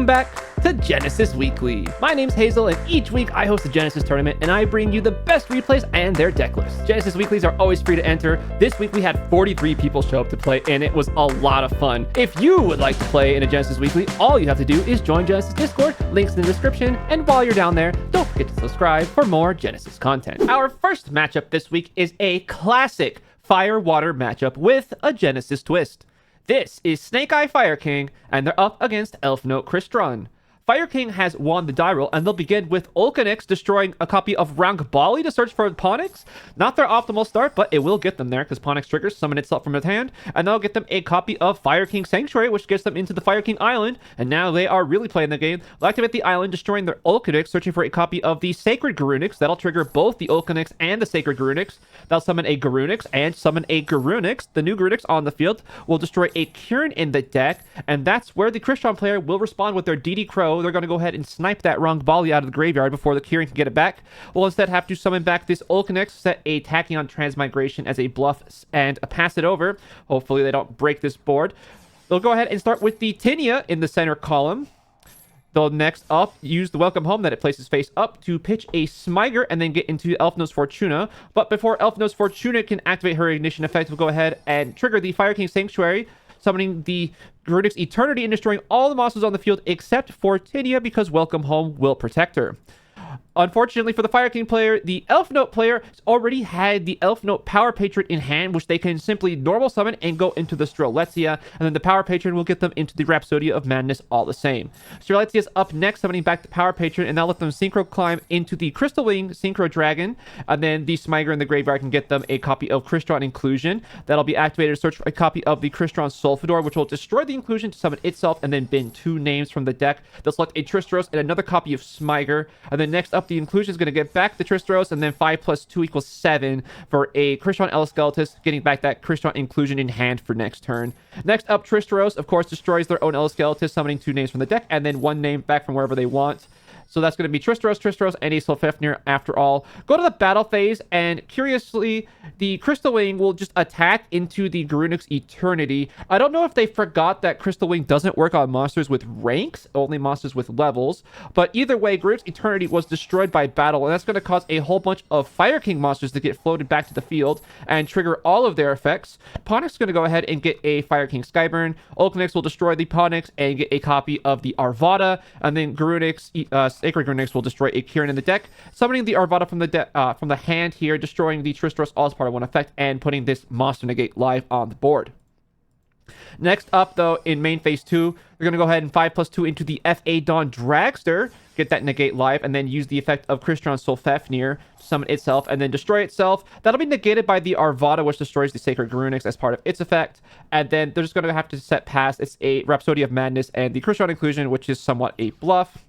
Welcome back to Genesys Weekly. My name's Hazel, and each week I host a Genesys tournament, and I bring you the best replays and their deck lists. Genesys Weeklies are always free to enter. This week we had 43 people show up to play, and it was a lot of fun. If you would like to play in a Genesys Weekly, all you have to do is join Genesys Discord, links in the description, and while you're down there, don't forget to subscribe for more Genesys content. Our first matchup this week is a classic Fire-Water matchup with a Genesys twist. This is Snake Eye Fire King, and they're up against Elfnote Crystron. Fire King has won the die roll, and they'll begin with Ulcanix destroying a copy of Rangbali to search for Ponix. Not their optimal start, but it will get them there because Ponix triggers, summon itself from its hand, and that'll get them a copy of Fire King Sanctuary, which gets them into the Fire King Island, and now they are really playing the game. They'll activate the island, destroying their Ulcanix, searching for a copy of the Sacred Garunix. That'll trigger both the Ulcanix and the Sacred Garunix. They'll summon a Garunix and summon a Garunix. The new Garunix on the field will destroy a Kieran in the deck, and that's where the Crystron player will respond with their DD Crow. They're going to go ahead and snipe that Rangbali out of the graveyard before the Kieran can get it back. We'll instead have to summon back this Ulcanix, set a Tachyon Transmigration as a bluff, and pass it over. Hopefully they don't break this board. They'll go ahead and start with the Tinia in the center column. They'll next up use the Welcome Home that it places face up to pitch a Smiger and then get into Elfnote's Fortuna. But before Elfnote's Fortuna can activate her ignition effect, we'll go ahead and trigger the Fire King Sanctuary, summoning the Runick's Eternity and destroying all the monsters on the field except for Tinia because Welcome Home will protect her. Unfortunately for the Fire King player, the Elfnote player already had the Elfnote Power Patron in hand, which they can simply normal summon and go into the Strelitzia, and then the Power Patron will get them into the Rhapsodia of Madness all the same. Strelitzia's up next, summoning back the Power Patron, and that'll let them Synchro climb into the Crystal Wing Synchro Dragon, and then the Smiger in the graveyard can get them a copy of Crystron Inclusion. That'll be activated to search for a copy of the Crystron Sulfidor, which will destroy the Inclusion to summon itself, and then bin 2 names from the deck. They'll select a Tristros and another copy of Smiger, and then next up the Inclusion is going to get back the Tristros, and then 5 + 2 = 7 for a Crystron Eleskeletus, getting back that Crystron Inclusion in hand for next turn. Next up, Tristros, of course, destroys their own Eleskeletus, summoning 2 names from the deck, and then 1 name back from wherever they want. So that's going to be Tristros, and a Sulfefnir after all. Go to the battle phase, and curiously, the Crystal Wing will just attack into the Garunix Eternity. I don't know if they forgot that Crystal Wing doesn't work on monsters with ranks, only monsters with levels. But either way, Garunix Eternity was destroyed by battle, and that's going to cause a whole bunch of Fire King monsters to get floated back to the field and trigger all of their effects. Ponix is going to go ahead and get a Fire King Skyburn. Ulcanix will destroy the Ponix and get a copy of the Arvada, and then Garunix Sacred Garunix will destroy a Kieran in the deck, summoning the Arvada from the hand here, destroying the Tristros all as part of one effect, and putting this Monster Negate live on the board. Next up, though, in main phase 2, we're going to go ahead and 5 + 2 into the F.A. Dawn Dragster, get that negate live, and then use the effect of Crystron Sulfefnir to summon itself and then destroy itself. That'll be negated by the Arvada, which destroys the Sacred Garunix as part of its effect. And then they're just going to have to set past. It's a Rhapsody of Madness and the Crystron Inclusion, which is somewhat a bluff.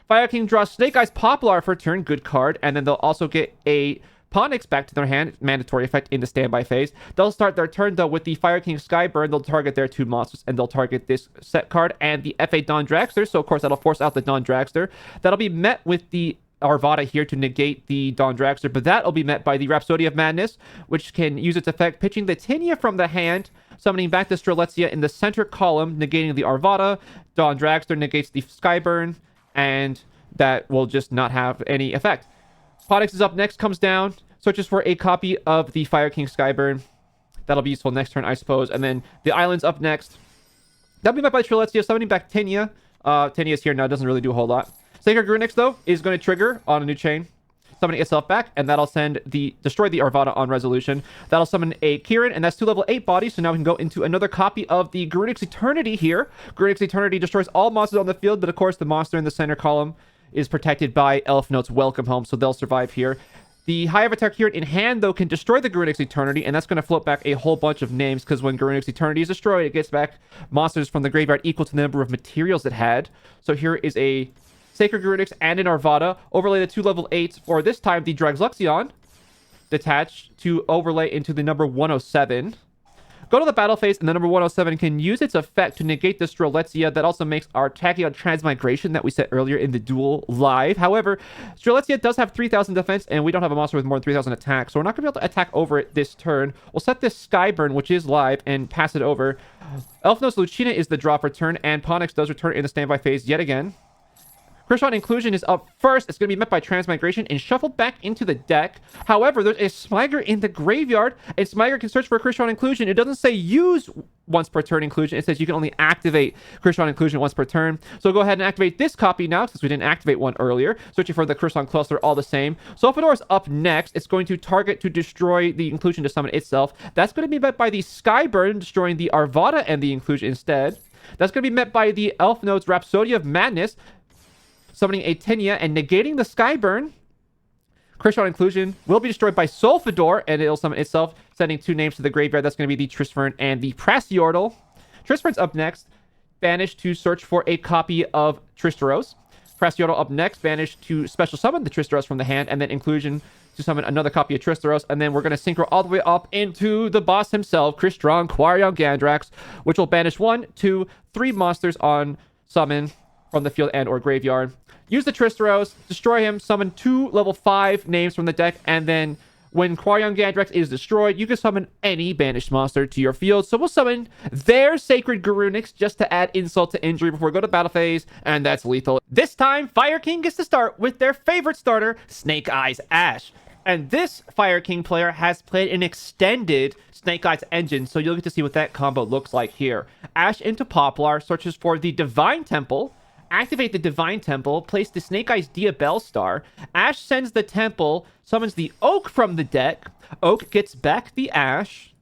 Fire King draws Snake Eyes Poplar for turn, good card, and then they'll also get a Ponix back to their hand, mandatory effect in the standby phase. They'll start their turn, though, with the Fire King Skyburn. They'll target their 2 monsters, and they'll target this set card and the F.A. Dawn Dragster, so of course that'll force out the Dawn Dragster. That'll be met with the Arvada here to negate the Dawn Dragster, but that'll be met by the Rhapsody of Madness, which can use its effect, pitching the Tinia from the hand, summoning back the Strelitzia in the center column, negating the Arvada. Dawn Dragster negates the Skyburn, and that will just not have any effect. Ponix is up next, comes down, searches for a copy of the Fire King Skyburn. That'll be useful next turn, I suppose. And then the island's up next. That'll be met by Strelitzia, summoning back Tinia. Tinia's here now, doesn't really do a whole lot. Sacred Garunix, though, is going to trigger on a new chain, summoning itself back, and that'll destroy the Arvada on resolution. That'll summon a Kieran, and that's 2 level 8 bodies, so now we can go into another copy of the Garunix Eternity here. Garunix Eternity destroys all monsters on the field, but of course the monster in the center column is protected by Elfnote's Welcome Home, so they'll survive here. The High Avatar Kieran in hand, though, can destroy the Garunix Eternity, and that's going to float back a whole bunch of names, because when Garunix Eternity is destroyed, it gets back monsters from the graveyard equal to the number of materials it had. So here is a Sacred Garunix and an Arvada. Overlay the 2 level 8s, or this time the Dragsluxion, detached to overlay into the number 107. Go to the battle phase, and the number 107 can use its effect to negate the Strelitzia. That also makes our Tachyon Transmigration that we set earlier in the duel live. However, Strelitzia does have 3,000 defense, and we don't have a monster with more than 3,000 attack, so we're not going to be able to attack over it this turn. We'll set this Skyburn, which is live, and pass it over. Elfnote's Lucina is the drop return, and Ponix does return in the standby phase yet again. Crystron Inclusion is up first. It's going to be met by Transmigration and shuffled back into the deck. However, there's a Smiger in the graveyard, and Smiger can search for Crystron Inclusion. It doesn't say use once per turn inclusion. It says you can only activate Crystron Inclusion once per turn. So go ahead and activate this copy now, since we didn't activate one earlier. Searching for the Crystron Cluster all the same. Solfador is up next. It's going to target to destroy the Inclusion to summon itself. That's going to be met by the Skyburn, destroying the Arvada and the Inclusion instead. That's going to be met by the Elfnote's Rhapsody of Madness, summoning a Tenia and negating the Skyburn. Crystron Inclusion will be destroyed by Solfador, and it'll summon itself, sending 2 names to the graveyard. That's going to be the Trisfern and the Prasiordal. Trisfern's up next, banished to search for a copy of Tristeros. Prasiordal up next, banished to special summon the Tristeros from the hand, and then Inclusion to summon another copy of Tristeros. And then we're going to synchro all the way up into the boss himself, Crystron Quarion Gandrax, which will banish 1, 2, 3 monsters on summon from the field and or graveyard. Use the Tristeros, destroy him, summon 2 level 5 names from the deck, and then when Quarion Gandrax is destroyed, you can summon any banished monster to your field. So we'll summon their Sacred Garunix just to add insult to injury before we go to battle phase, and that's lethal. This time, Fire King gets to start with their favorite starter, Snake Eyes Ash. And this Fire King player has played an extended Snake Eyes engine, so you'll get to see what that combo looks like here. Ash into Poplar, searches for the Divine Temple, activate the Divine Temple, place the Snake Eyes Diabellstar. Ash sends the Temple, summons the Oak from the deck. Oak gets back the Ash.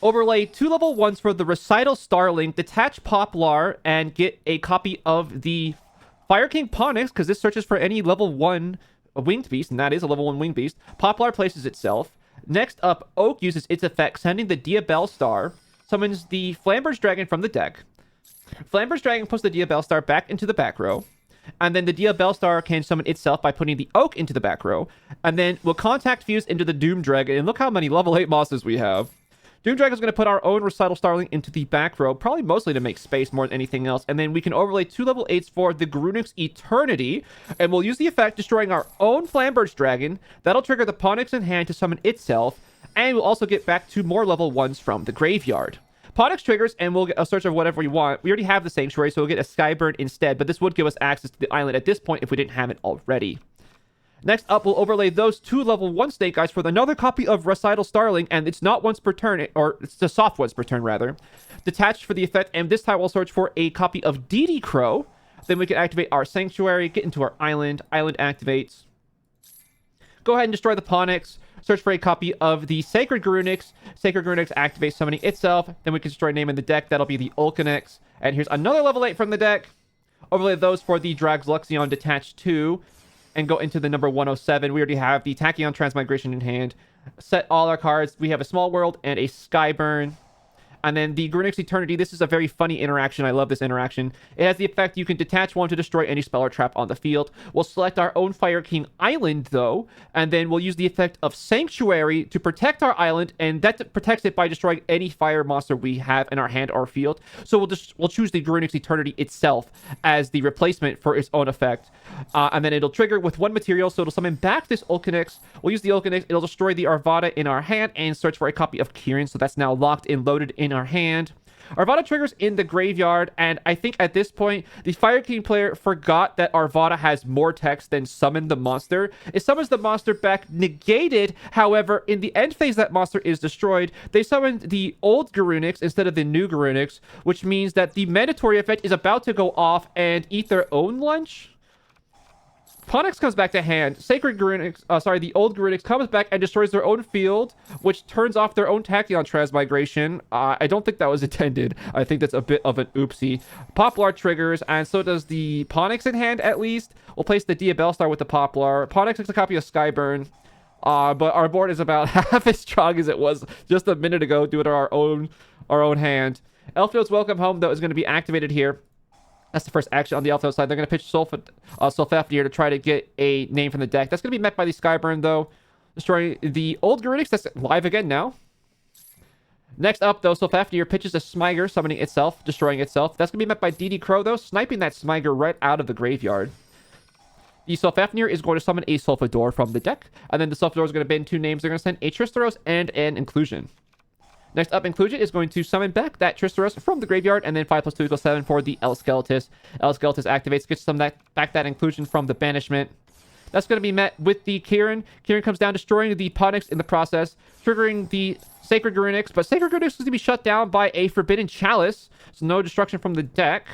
Overlay 2 level 1s for the Recital Starling, detach Poplar, and get a copy of the Fire King Ponix, because this searches for any level 1 winged beast, and that is a level 1 winged beast. Poplar places itself. Next up, Oak uses its effect, sending the Diabellstar, summons the Flamberge Dragon from the deck. Flamberge Dragon puts the Diabellstar back into the back row, and then the Diabellstar can summon itself by putting the Oak into the back row, and then we'll contact fuse into the Doom Dragon, and look how many level 8 monsters we have. Doom Dragon is going to put our own Recital Starling into the back row, probably mostly to make space more than anything else, and then we can overlay 2 level 8s for the Grunix Eternity, and we'll use the effect destroying our own Flamberge Dragon. That'll trigger the Ponix in hand to summon itself, and we'll also get back 2 more level 1s from the graveyard. Ponix triggers, and we'll get a search of whatever we want. We already have the Sanctuary, so we'll get a Skyburn instead, but this would give us access to the island at this point if we didn't have it already. Next up, we'll overlay those 2 level 1 Snake Eyes for another copy of Recital Starling, and it's not once per turn, or it's the soft once per turn, rather. Detached for the effect, and this time we'll search for a copy of DD Crow. Then we can activate our Sanctuary, get into our island. Island activates. Go ahead and destroy the Ponix. Search for a copy of the Sacred Garunix. Sacred Garunix activates summoning itself. Then we can destroy a name in the deck. That'll be the Ulcanix. And here's another level 8 from the deck. Overlay those for the Drags Luxion detached 2. And go into the number 107. We already have the Tachyon Transmigration in hand. Set all our cards. We have a Small World and a Skyburn. And then the Grunix Eternity, this is a very funny interaction. I love this interaction. It has the effect you can detach 1 to destroy any spell or trap on the field. We'll select our own Fire King Island, though, and then we'll use the effect of Sanctuary to protect our island, and that protects it by destroying any fire monster we have in our hand or field. So we'll choose the Grunix Eternity itself as the replacement for its own effect. And then it'll trigger with 1 material, so it'll summon back this Ulcanix. We'll use the Ulcanix. It'll destroy the Arvada in our hand and search for a copy of Kieran, so that's now locked and loaded in our hand. Arvada triggers in the graveyard, and I think at this point, the Fire King player forgot that Arvada has more text than summon the monster. It summons the monster back negated. However, in the end phase that monster is destroyed, they summoned the old Garunix instead of the new Garunix, which means that the mandatory effect is about to go off and eat their own lunch. Ponix comes back to hand. Sacred Garunix, the old Garunix comes back and destroys their own field, which turns off their own Tachyon Transmigration. I don't think that was intended. I think that's a bit of an oopsie. Poplar triggers, and so does the Ponix in hand, at least. We'll place the Diabellstar with the Poplar. Ponix takes a copy of Skyburn. But our board is about half as strong as it was just a minute ago due to our own hand. Elfnote's Welcome Home, though, is going to be activated here. That's the first action on the Elfnote side. They're going to pitch Sulfafnir to try to get a name from the deck. That's going to be met by the Skyburn, though. Destroying the old Garunix. That's live again now. Next up, though, Fafnir pitches a Smiger, summoning itself, destroying itself. That's going to be met by DD Crow, though, sniping that Smiger right out of the graveyard. The Fafnir is going to summon a Sulfador from the deck, and then the Sulfador is going to bin 2 names. They're going to send a Tristeros and an Inclusion. Next up, Inclusion is going to summon back that Tristeros from the graveyard, and then 5+2 equals 7 for the Elskeletis. Elskeletis activates, gets some back that Inclusion from the banishment. That's going to be met with the Kieran. Kieran comes down, destroying the Ponix in the process, triggering the Sacred Runics, but Sacred Runics is going to be shut down by a Forbidden Chalice, so no destruction from the deck.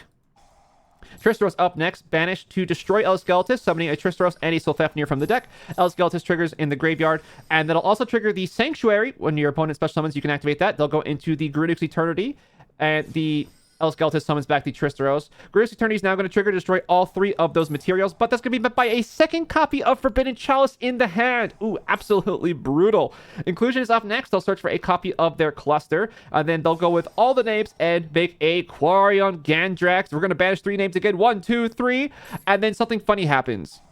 Tristeros up next, banished to destroy Elskeletis, summoning a Tristeros and a Sulfafnir from the deck. Elskeletis triggers in the graveyard, and that'll also trigger the Sanctuary. When your opponent special summons, you can activate that. They'll go into the Grunik's Eternity, and the Elskeletis summons back the Tristeros. Grunik's Eternity is now going to trigger to destroy all 3 of those materials, but that's going to be met by a second copy of Forbidden Chalice in the hand. Ooh, absolutely brutal. Inclusion is up next. They'll search for a copy of their cluster, and then they'll go with all the names and make a Quarion Gandrax. We're going to banish 3 names again. 1, 2, 3, and then something funny happens.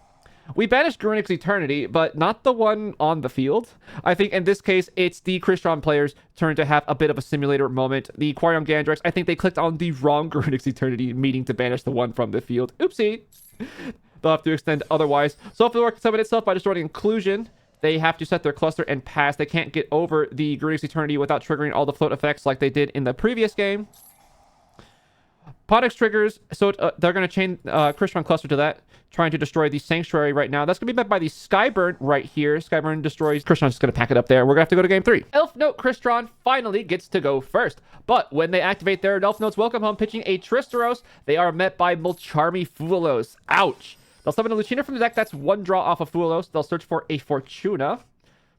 We banished Grunik's Eternity, but not the one on the field. I think in this case, it's the Crystron players' turn to have a bit of a simulator moment. The Quarion Gandrax, I think they clicked on the wrong Grunik's Eternity, meaning to banish the one from the field. Oopsie. They'll have to extend otherwise. Sulfador can summon itself by destroying Inclusion. They have to set their cluster and pass. They can't get over the Grunik's Eternity without triggering all the float effects like they did in the previous game. Ponix triggers, so they're going to chain Crystron cluster to that, trying to destroy the Sanctuary right now. That's going to be met by the Skyburn right here. Skyburn destroys. Crystron's just going to pack it up there. We're going to have to go to game 3. Elfnote Crystron finally gets to go first. But when they activate their Elfnote's Welcome Home pitching a Tristeros, they are met by Mulcharmy Fulos. Ouch. They'll summon a Lucina from the deck. That's 1 draw off of Fulos. They'll search for a Fortuna.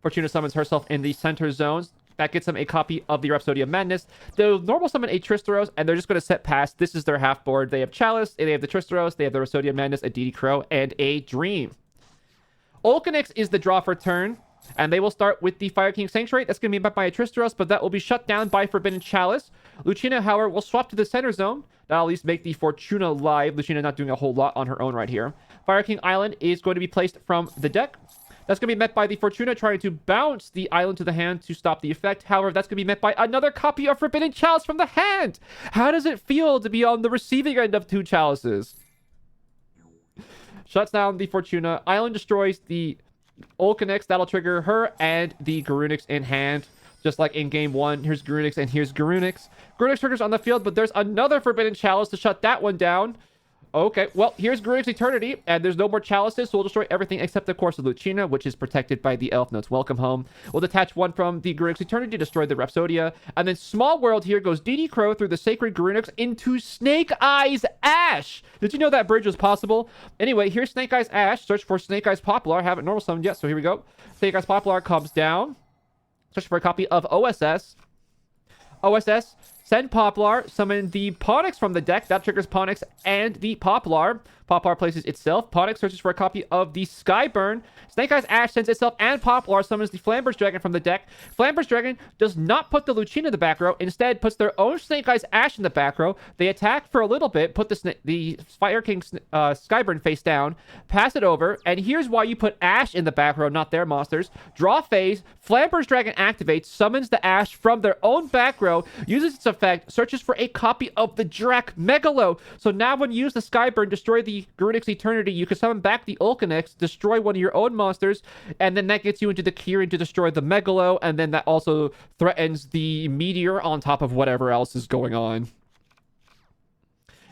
Fortuna summons herself in the center zones. That gets them a copy of the Rhapsodia Madness. They'll normal summon a Tristeros, and they're just going to set past. This is their half board. They have Chalice, they have the Tristeros, they have the Rhapsodia Madness, a DD Crow, and a Dream. Olcanix is the draw for turn, and they will start with the Fire King Sanctuary. That's going to be met by a Tristeros, but that will be shut down by Forbidden Chalice. Lucina, however, will swap to the center zone. That'll at least make the Fortuna live. Lucina not doing a whole lot on her own right here. Fire King Island is going to be placed from the deck. That's going to be met by the Fortuna trying to bounce the island to the hand to stop the effect. However, that's going to be met by another copy of Forbidden Chalice from the hand. How does it feel to be on the receiving end of 2 chalices? Shuts down the Fortuna. Island destroys the Olcanix. That'll trigger her and the Garunix in hand. Just like in game 1. Here's Garunix and here's Garunix. Garunix triggers on the field, but there's another Forbidden Chalice to shut that one down. Okay, well, here's Grunik's Eternity, and there's no more Chalices, so we'll destroy everything except, of course, the Lucina, which is protected by the Elfnote's Welcome Home. We'll detach 1 from the Grunik's Eternity, destroy the Rhapsodia, and then Small World here goes DD Crow through the Sacred Grunik's into Snake Eyes Ash. Did you know that bridge was possible? Anyway, here's Snake Eyes Ash. Search for Snake Eyes Poplar. I haven't normal summoned yet, so here we go. Snake Eyes Poplar comes down. Search for a copy of OSS. OSS. Send Poplar, summon the Ponix from the deck. That triggers Ponix and the Poplar. Poplar places itself. Ponix searches for a copy of the Skyburn. Snake Eyes Ash sends itself and Poplar summons the Flamber's Dragon from the deck. Flamber's Dragon does not put the Lucina in the back row. Instead, puts their own Snake Eyes Ash in the back row. They attack for a little bit, put the Fire King Skyburn face down, pass it over, and here's why you put Ash in the back row, not their monsters. Draw phase, Flamber's Dragon activates, summons the Ash from their own back row, uses its effect, searches for a copy of the Drac Megalo. So now when you use the Skyburn, destroy the Grunik's Eternity, you can summon back the Olcanix, destroy one of your own monsters, and then that gets you into the Kieran to destroy the Megalo, and then that also threatens the Meteor on top of whatever else is going on.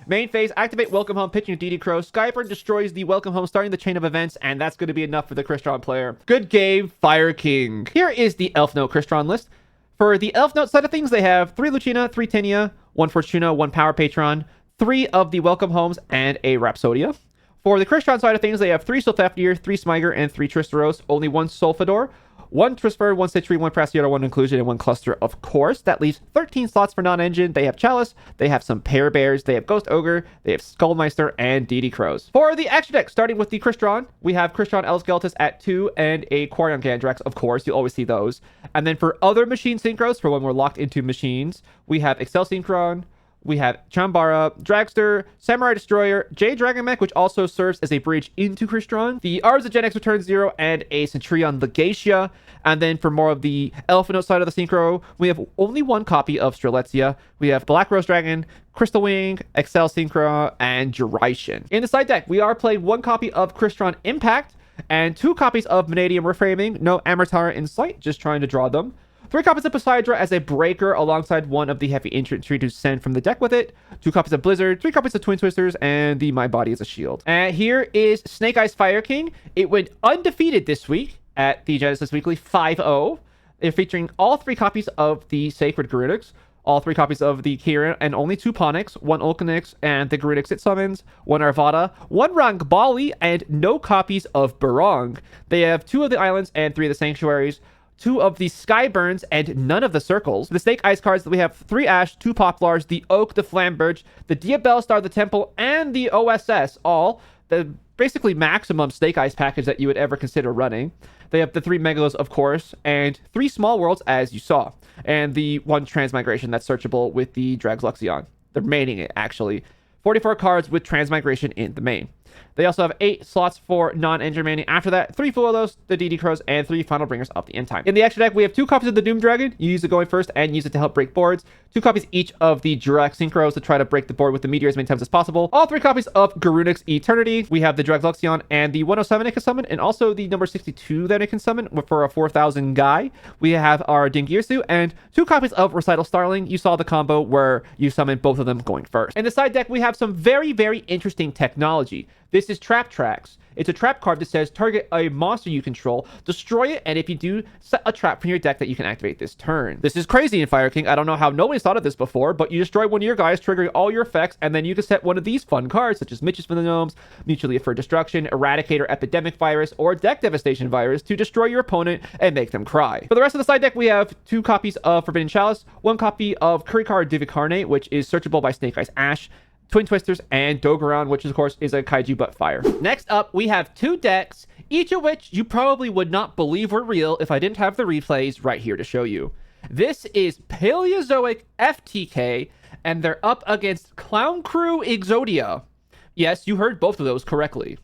Main phase, activate Welcome Home, pitching DD Crow. Skyburn destroys the Welcome Home, starting the chain of events, and that's going to be enough for the Crystron player. Good game, Fire King. Here is the Elfnote Crystron list. For the Elfnote side of things, they have 3 Lucina, 3 Tinia, 1 Fortuna, 1 Power Patron, 3 of the Welcome Homes, and a Rhapsodia. For the Crystron side of things, they have 3 Sulfafnir, 3 Smiger, and 3 Tristeros. Only 1 Sulfador, 1 Trisper, 1 Citri, 1 Prassiota, 1 Inclusion, and 1 Cluster, of course. That leaves 13 slots for non-engine. They have Chalice, they have some Pear Bears, they have Ghost Ogre, they have Skullmeister, and DD Crows. For the extra deck, starting with the Crystron, we have Crystron Elskeletis at 2 and a Quarion Gandrax, of course. You'll always see those. And then for other machine synchros, for when we're locked into machines, we have Excel Synchron, We have Chambara, Dragster, Samurai Destroyer, Jade Dragon Mech, which also serves as a bridge into Crystron, the Arms of Genex Return 0, and a Centurion Legatia. And then for more of the Elfnote side of the Synchro, we have only one copy of Strelitzia. We have Black Rose Dragon, Crystal Wing, Excel Synchro, and Duration. In the side deck, we are playing one copy of Crystron Impact and 2 copies of Vanadium Reframing. No Amortar in sight, just trying to draw them. 3 copies of Poseidra as a breaker alongside one of the heavy infantry to send from the deck with it. 2 copies of Blizzard, 3 copies of Twin Twisters, and the My Body as a Shield. And here is Snake Eyes Fire King. It went undefeated this week at the Genesis Weekly 5-0. They're featuring all 3 copies of the Sacred Garunix, all 3 copies of the Kirin, and only 2 Ponix, 1 Ulcanix, and the Garunix it summons, 1 Arvada, 1 Rangbali, and no copies of Barong. They have 2 of the islands and 3 of the sanctuaries, 2 of the Skyburns, and none of the circles. The Snake Eyes cards, we have 3 Ash, 2 Poplars, the Oak, the Flambirch, the Diabellstar, the Temple, and the OSS, all the basically maximum Snake Eyes package that you would ever consider running. They have the 3 Megalos, of course, and 3 Small Worlds, as you saw, and the 1 Transmigration that's searchable with the Drags Luxion. The remaining it, actually. 44 cards with Transmigration in the main. They also have 8 slots for non-engine manning. After that, 3 Fuelos, the DD Crows, and 3 Final Bringers of the End Time. In the extra deck, we have 2 copies of the Doom Dragon. You use it going first and use it to help break boards. 2 copies each of the Jirac Synchros to try to break the board with the Meteor as many times as possible. All 3 copies of Garunix Eternity. We have the Drags Luxion and the 107 it can summon, and also the number 62 that it can summon for a 4,000 guy. We have our Dingirsu and 2 copies of Recital Starling. You saw the combo where you summon both of them going first. In the side deck, we have some very, very interesting technology. This is Trap Tracks. It's a trap card that says target a monster you control, destroy it, and if you do, set a trap from your deck that you can activate this turn. This is crazy in Fire King. I don't know how nobody's thought of this before, but you destroy one of your guys, triggering all your effects, and then you can set one of these fun cards, such as Mitches for the Gnomes, Mutually Inferred Destruction, Eradicator Epidemic Virus, or Deck Devastation Virus to destroy your opponent and make them cry. For the rest of the side deck, we have 2 copies of Forbidden Chalice, 1 copy of Kurikar Divicarnate, which is searchable by Snake Eyes Ash, Twin Twisters, and Dogoran, which of course is a Kaiju butt fire. Next up, we have 2 decks, each of which you probably would not believe were real if I didn't have the replays right here to show you. This is Paleozoic FTK, and they're up against Clown Crew Exodia. Yes, you heard both of those correctly.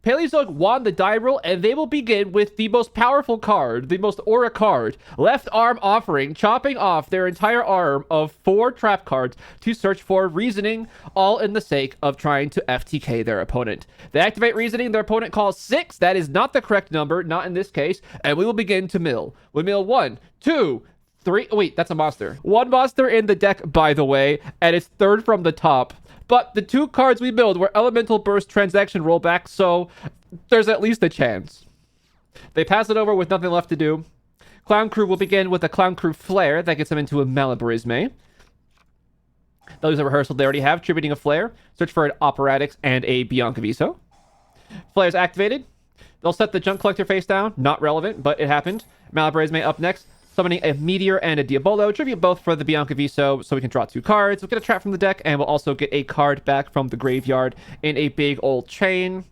Paleozoic won the die roll, and they will begin with the most powerful card, the most aura card, Left Arm Offering, chopping off their entire arm of 4 trap cards to search for Reasoning, all in the sake of trying to FTK their opponent. They activate Reasoning, their opponent calls 6. That is not the correct number, not in this case, and we will begin to mill. We mill 1, 2, 3. Oh, wait, that's a monster. 1 monster in the deck, by the way, and it's 3rd from the top. But the 2 cards we build were Elemental Burst Transaction Rollback, so there's at least a chance. They pass it over with nothing left to do. Clown Crew will begin with a Clown Crew Flare that gets them into a Malabarisme. They'll use a Rehearsal they already have, tributing a Flare. Search for an Operatics and a Bianca Viso. Flare's activated. They'll set the Junk Collector face down. Not relevant, but it happened. Malabarisme up next. Summoning a Meteor and a Diabolo. Tribute both for the Bianca Viso so we can draw 2 cards. We'll get a trap from the deck, and we'll also get a card back from the graveyard in a big old chain.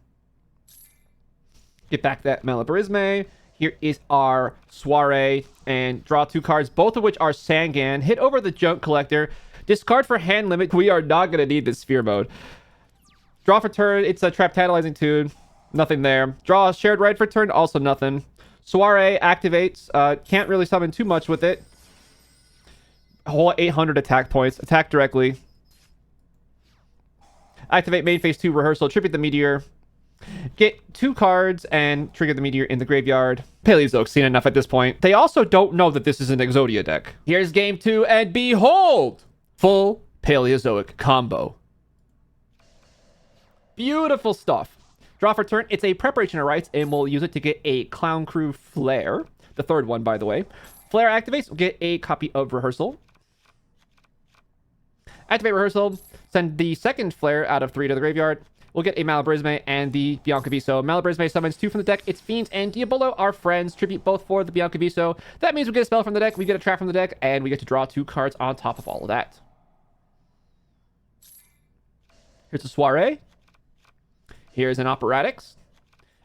Get back that Malabarisme. Here is our Soiree, and draw 2 cards, both of which are Sangan. Hit over the Junk Collector. Discard for hand limit. We are not going to need this Sphere Mode. Draw for turn. It's a Trap Tantalizing Tune. Nothing there. Draw a Shared Ride for turn. Also nothing. Soiree activates. Can't really summon too much with it. A whole 800 attack points. Attack directly. Activate main phase 2 Rehearsal. Tribute the Meteor. Get 2 cards and trigger the Meteor in the graveyard. Paleozoic's seen enough at this point. They also don't know that this is an Exodia deck. Here's game 2, and behold! Full Paleozoic combo. Beautiful stuff. Draw for turn. It's a Preparation of Rites, and we'll use it to get a Clown Crew Flare. The 3rd one, by the way. Flare activates. We'll get a copy of Rehearsal. Activate Rehearsal. Send the 2nd Flare out of 3 to the graveyard. We'll get a Malabarisme and the Bianca Viso. Malabarisme summons 2 from the deck. It's Fiends and Diabolo, our friends. Tribute both for the Bianca Viso. That means we get a spell from the deck, we get a trap from the deck, and we get to draw 2 cards on top of all of that. Here's a Soiree. Here's an Operatics.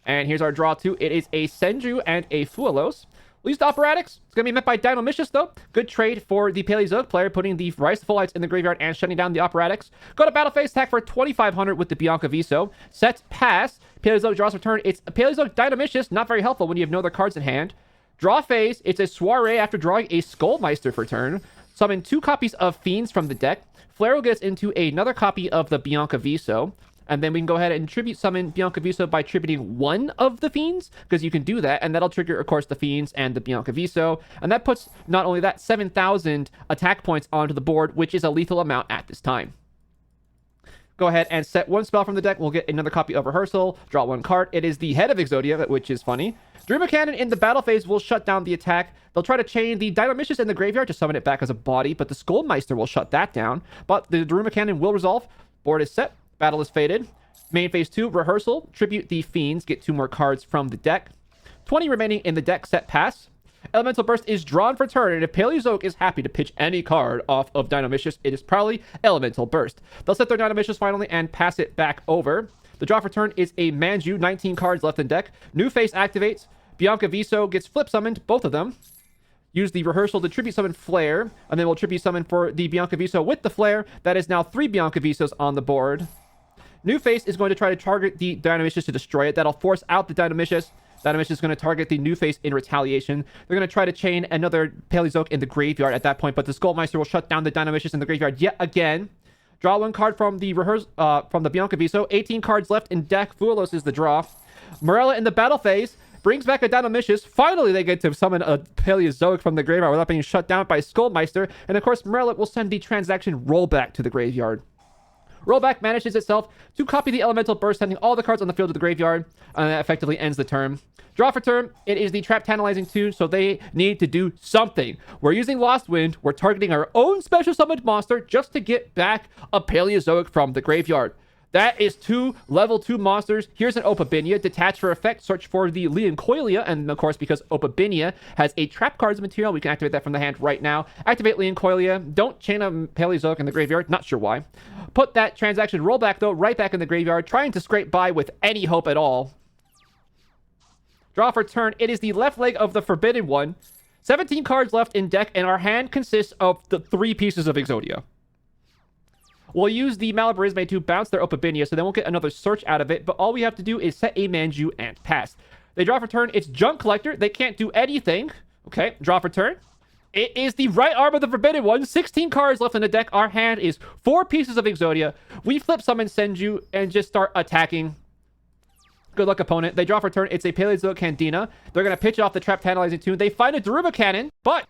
And here's our draw 2. It is a Senju and a Fuelos. We'll use the Operatics. It's going to be met by Dynamicious, though. Good trade for the Paleozoic player, putting the Rise to Full Lights in the graveyard and shutting down the Operatics. Go to battle phase, attack for 2,500 with the Bianca Viso. Set, pass. Paleozoic draws return. It's a Paleozoic Dynamicious, not very helpful when you have no other cards in hand. Draw phase. It's a Soiree after drawing a Skullmeister for turn. Summon 2 copies of Fiends from the deck. Flare will get us into another copy of the Bianca Viso. And then we can go ahead and tribute summon Bianca Viso by tributing 1 of the Fiends, because you can do that, and that'll trigger, of course, the Fiends and the Bianca Viso. And that puts, not only that, 7,000 attack points onto the board, which is a lethal amount at this time. Go ahead and set 1 spell from the deck. We'll get another copy of Rehearsal, draw 1 card. It is the head of Exodia, which is funny. Daruma Cannon in the battle phase will shut down the attack. They'll try to chain the Dynamicious in the graveyard to summon it back as a body, but the Skullmeister will shut that down. But the Daruma Cannon will resolve. Board is set. Battle is faded. Main phase 2, Rehearsal. Tribute the Fiends. Get 2 more cards from the deck. 20 remaining in the deck. Set, pass. Elemental Burst is drawn for turn, and if Paleozoic is happy to pitch any card off of Dynamicious, it is probably Elemental Burst. They'll set their Dynamicious finally and pass it back over. The draw for turn is a Manju, 19 cards left in deck. New face activates. Bianca Viso gets flip summoned, both of them. Use the Rehearsal to tribute summon Flare, and then we'll tribute summon for the Bianca Viso with the Flare. That is now 3 Bianca Visos on the board. New face is going to try to target the Dynamicious to destroy it. That'll force out the Dynamicious. Dynamicious is going to target the new face in retaliation. They're going to try to chain another Paleozoic in the graveyard at that point, but the Skullmeister will shut down the Dynamicious in the graveyard yet again. Draw 1 card from the from the Bianca Viso. 18 cards left in deck. Fuelos is the draw. Morella in the battle phase brings back a Dynamicious. Finally, they get to summon a Paleozoic from the graveyard without being shut down by Skullmeister. And of course, Morella will send the transaction rollback to the graveyard. Rollback manages itself to copy the Elemental Burst, sending all the cards on the field to the graveyard, and that effectively ends the turn. Draw for turn. It is the Trap Tantalizing 2, so they need to do something. We're using Lost Wind. We're targeting our own special summoned monster just to get back a Paleozoic from the graveyard. That is 2 level 2 monsters. Here's an Opabinia. Detach for effect. Search for the Leoncoilia. And of course, because Opabinia has a trap cards material, we can activate that from the hand right now. Activate Leoncoilia. Don't chain a Paleozoic in the graveyard. Not sure why. Put that transaction rollback, though, right back in the graveyard, trying to scrape by with any hope at all. Draw for turn. It is the left leg of the Forbidden One. 17 cards left in deck, and our hand consists of the 3 pieces of Exodia. We'll use the Malabarisme to bounce their Opabinia, so then we'll get another search out of it, but all we have to do is set a Manju and pass. They draw for turn. It's Junk Collector. They can't do anything. Okay, draw for turn. It is the right arm of the Forbidden One. 16 cards left in the deck. Our hand is 4 pieces of Exodia. We flip summon Senju and just start attacking. Good luck, opponent. They draw for turn. It's a Paleozoic Candina. They're going to pitch off the Trap Tantalizing 2. They find a Daruma Cannon, but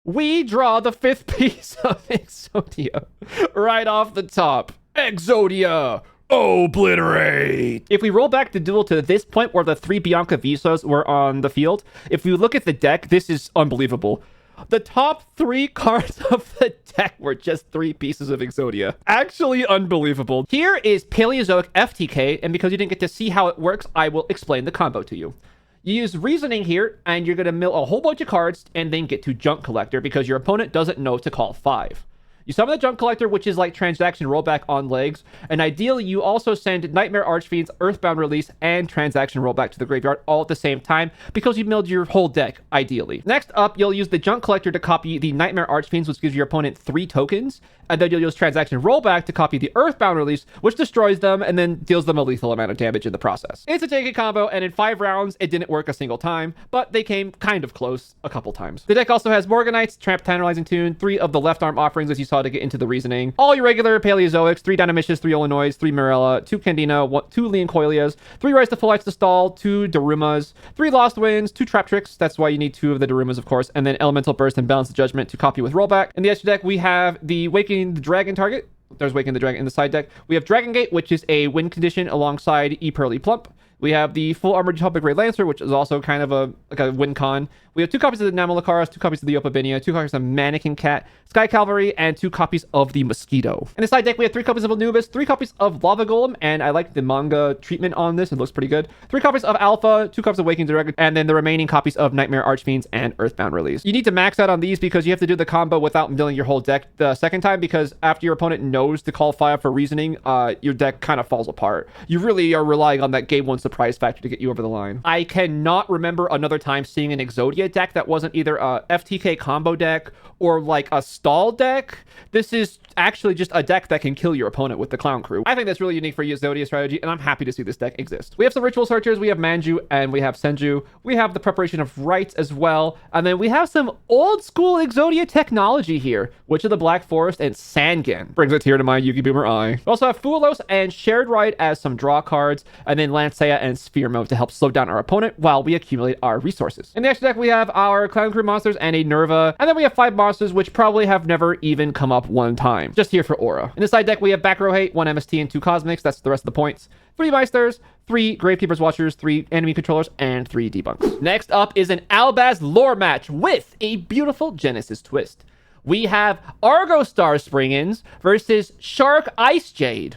we draw the 5th piece of Exodia right off the top. Exodia, obliterate. If we roll back the duel to this point where the 3 Bianca Visos were on the field, if we look at the deck, this is unbelievable. The top 3 cards of the deck were just 3 pieces of Exodia. Actually unbelievable. Here is Paleozoic FTK, and because you didn't get to see how it works, I will explain the combo to you. You use Reasoning here, and you're going to mill a whole bunch of cards and then get to Junk Collector because your opponent doesn't know to call 5. You summon the Junk Collector, which is like Transaction Rollback on legs, and ideally you also send Nightmare Archfiend's Earthbound Release and Transaction Rollback to the graveyard all at the same time because you milled your whole deck, ideally. Next up, you'll use the Junk Collector to copy the Nightmare Archfiends, which gives your opponent 3 tokens, and then you'll use Transaction Rollback to copy the Earthbound Release, which destroys them and then deals them a lethal amount of damage in the process. It's a take-it combo, and in 5 rounds, it didn't work a single time, but they came kind of close a couple times. The deck also has Morganites, Trap Tantalizing Tune, 3 of the left arm offerings as you saw to get into the Reasoning. All your regular Paleozoics, 3 Dynamicious, 3 Illinois, 3 Morella, 2 Candina, 2 Leoncoilias, 3 Rise to Full Lights to stall, 2 Darumas, 3 Lost Winds, 2 Trap Tricks. That's why you need 2 of the Darumas, of course, and then Elemental Burst and Balance the Judgment to copy with Rollback. In the extra deck, we have the Waking the Dragon target. There's Waking the Dragon in the side deck. We have Dragon Gate, which is a win condition alongside E Pearly Plump. We have the Full Armored Utopia Grey Lancer, which is also kind of like a win con. We have 2 copies of the Namalakaras, 2 copies of the Opabinia, 2 copies of Mannequin Cat, Sky Cavalry, and 2 copies of the Mosquito. In the side deck, we have 3 copies of Nouvelles, 3 copies of Lava Golem, and I like the manga treatment on this. It looks pretty good. 3 copies of Alpha, 2 copies of Waking Dragon, and then the remaining copies of Nightmare Archfiends and Earthbound Release. You need to max out on these because you have to do the combo without milling your whole deck the second time, because after your opponent knows to call 5 for reasoning, your deck kind of falls apart. You really are relying on that game 1 surprise factor to get you over the line. I cannot remember another time seeing an Exodia deck that wasn't either a FTK combo deck or like a stall deck. This is actually just a deck that can kill your opponent with the Clown Crew. I think that's really unique for Exodia strategy, and I'm happy to see this deck exist. We have some Ritual Searchers, we have Manju, and we have Senju. We have the Preparation of Rites as well, and then we have some old school Exodia technology here. Witch of the Black Forest and Sangan. Brings a tear to my Yugi Boomer eye. We also have Fulos and Shared Rite as some draw cards, and then Lancea and Sphere Mode to help slow down our opponent while we accumulate our resources. In the extra deck, we have our Clown Crew monsters and a Nerva, and then we have 5 monsters which probably have never even come up one time. Just here for aura. In the side deck, we have Back Row Hate, 1 MST, and 2 Cosmics. That's the rest of the points. 3 Meisters, 3 Gravekeeper's Watchers, 3 Enemy Controllers, and 3 Debunks. Next up is an Albaz lore match with a beautiful Genesis twist. We have Argostars Springans versus Shark Icejade.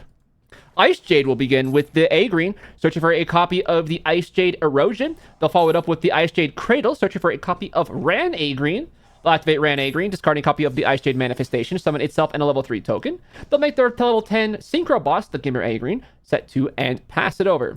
Icejade will begin with the A-Green, searching for a copy of the Icejade Erosion. They'll follow it up with the Icejade Cradle, searching for a copy of Ran A-Green. They'll activate Ran A-Green, discarding a copy of the Icejade Manifestation, summon itself and a level 3 token. They'll make their level 10 Synchro Boss, the Gimmer A-Green, set 2, and pass it over.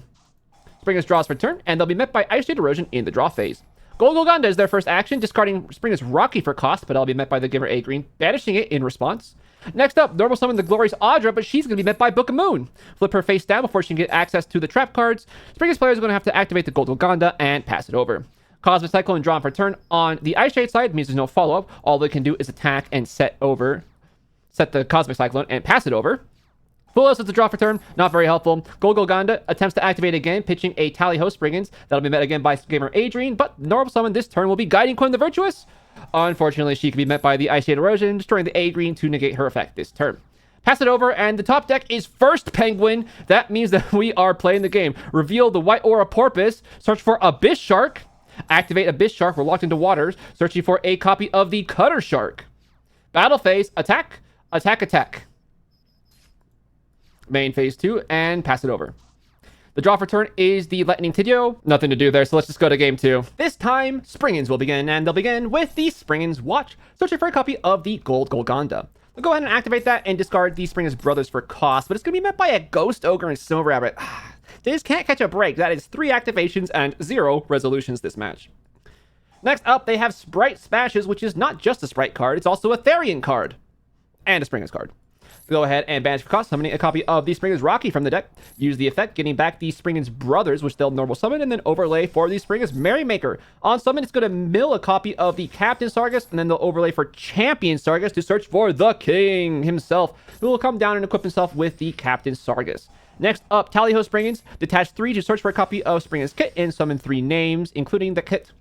Springans draws for turn, and they'll be met by Icejade Erosion in the draw phase. Golgolganda is their first action, discarding Springans Rocky for cost, but I'll be met by the Gimmer A-Green, banishing it in response. Next up, normal summon the Glorious Audra, but she's going to be met by Book of Moon. Flip her face down before she can get access to the trap cards. Springans players are going to have to activate the Golgolganda and pass it over. Cosmic Cyclone drawn for turn on the Icejade side means there's no follow-up. All they can do is attack and set the Cosmic Cyclone and pass it over. Fulos is a draw for turn, not very helpful. Golgolganda attempts to activate again, pitching a Tally Ho Springans. That'll be met again by Gamer Adrian, but normal summon this turn will be Guiding Quinn the Virtuous. Unfortunately, she can be met by the Icejade Erosion, destroying the A-Green to negate her effect this turn. Pass it over, and the top deck is first Penguin. That means that we are playing the game. Reveal the White Aura Porpoise, search for Abyss Shark. Activate Abyss Shark, we're locked into waters, searching for a copy of the Cutter Shark. Battle phase, attack, attack, attack. Main phase 2, and pass it over. The draw for turn is the Lightning Tideo. Nothing to do there, so let's just go to game 2. This time, Springans will begin, and they'll begin with the Springans Watch, searching for a copy of the Golgolganda. We'll go ahead and activate that and discard the Springans Brothers for cost, but it's going to be met by a Ghost Ogre and Snow Rabbit. They just can't catch a break. That is 3 activations and 0 resolutions this match. Next up, they have Sprite Smashes, which is not just a Sprite card, it's also a Therian card. And a Springans card. Go ahead and banish for cost, summoning a copy of the Springans Rocky from the deck. Use the effect, getting back the Springans Brothers, which they'll normal summon, and then overlay for the Springans Merrymaker. On summon, it's going to mill a copy of the Captain Sargus, and then they'll overlay for Champion Sargus to search for the King himself, who will come down and equip himself with the Captain Sargus. Next up, Tally Ho Springans. Detach 3 to search for a copy of Springans Kit and summon 3 names, including the Kit.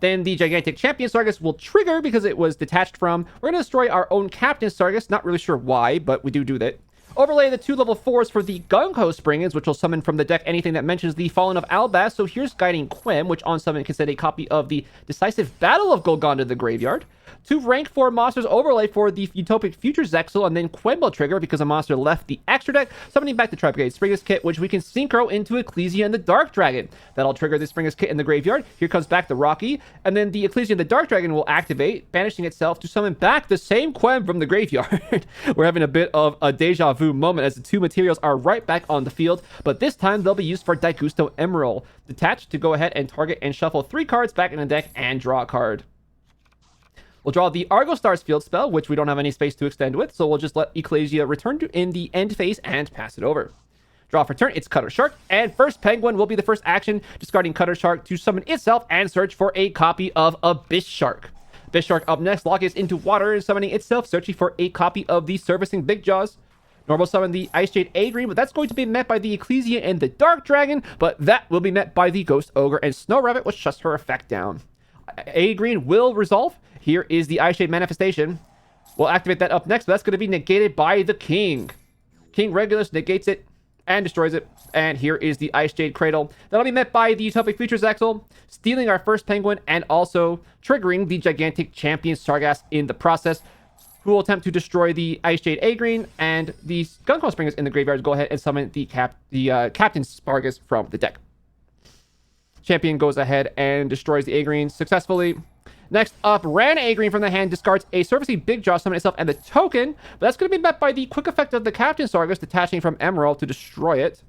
Then the Gigantic Champion Sargus will trigger because it was detached from. We're going to destroy our own Captain Sargus. Not really sure why, but we do that. Overlay the 2 level 4s for the Gung-Ho Springans, which will summon from the deck anything that mentions the Fallen of Albaz. So here's Guiding Quinn, which on summon can send a copy of the Decisive Battle of Golganda to the graveyard. 2 rank 4 monsters overlay for the Utopic Future Zexal, and then Quinn will trigger because a monster left the extra deck, summoning back the Tri-Brigade Springans Kit, which we can synchro into Ecclesia and the Dark Dragon. That'll trigger the Springans Kit in the graveyard. Here comes back the Rocky, and then the Ecclesia and the Dark Dragon will activate, banishing itself to summon back the same Quinn from the graveyard. We're having a bit of a deja vu moment as the 2 materials are right back on the field, but this time they'll be used for Daigusto Emerald. Detach to go ahead and target and shuffle 3 cards back in the deck and draw a card. We'll draw the Argostars field spell, which we don't have any space to extend with, so we'll just let Ecclesia return to in the end phase and pass it over. Draw for turn, it's Cutter Shark, and first Penguin will be the first action, discarding Cutter Shark to summon itself and search for a copy of Abyss Shark. Abyss Shark up next, lock is into water and summoning itself, searching for a copy of the Servicing Big Jaws. Normal summon the Icejade A-Green, but that's going to be met by the Ecclesia and the Dark Dragon, but that will be met by the Ghost Ogre and Snow Rabbit, which shuts her effect down. A-Green will resolve. Here is the Icejade Manifestation. We'll activate that up next, but that's going to be negated by the King. King Regulus negates it, and destroys it. And here is the Icejade Cradle. That'll be met by the Utopic Features Exile, stealing our first penguin and also triggering the gigantic champion Sargass in the process, who will attempt to destroy the Icejade A-Green, and the Gunko Springans in the graveyard go ahead and summon the Captain Spargus from the deck. Champion goes ahead and destroys the A-Green successfully. Next up, Ran A-Green from the hand discards a Surfacing Big Jaw, summon itself and the token, but that's going to be met by the quick effect of the Captain Sargus detaching from Emerald to destroy it.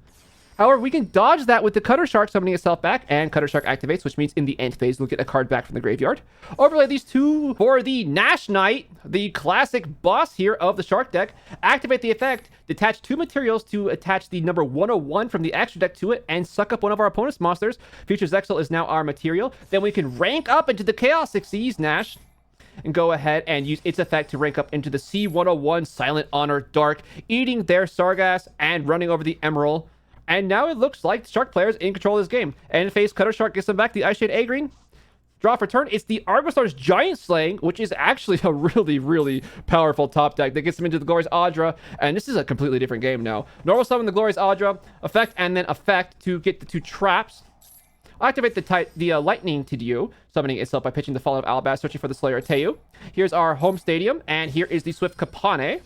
However, we can dodge that with the Cutter Shark summoning itself back, and Cutter Shark activates, which means in the end phase, we'll get a card back from the graveyard. Overlay these two for the Nash Knight, the classic boss here of the Shark deck. Activate the effect, detach 2 materials to attach the number 101 from the extra deck to it, and suck up one of our opponent's monsters. Features Exile is now our material. Then we can rank up into the Chaos Xyz Nash, and go ahead and use its effect to rank up into the C101 Silent Honor Dark, eating their Sargass and running over the Emerald. And now it looks like the Shark players in control of this game. End phase, Cutter Shark gets them back the Icejade A-Green. Draw for turn. It's the Argostars Giant Slaying, which is actually a really, really powerful top deck that gets them into the Glorious Audra. And this is a completely different game now. Normal summon the Glorious Audra, effect, and then effect to get the 2 traps. Activate the Lightning Tideo, summoning itself by pitching the Fallen of Alabast, searching for the Slayer Teu. Here's our home stadium, and here is the Swift Kapane.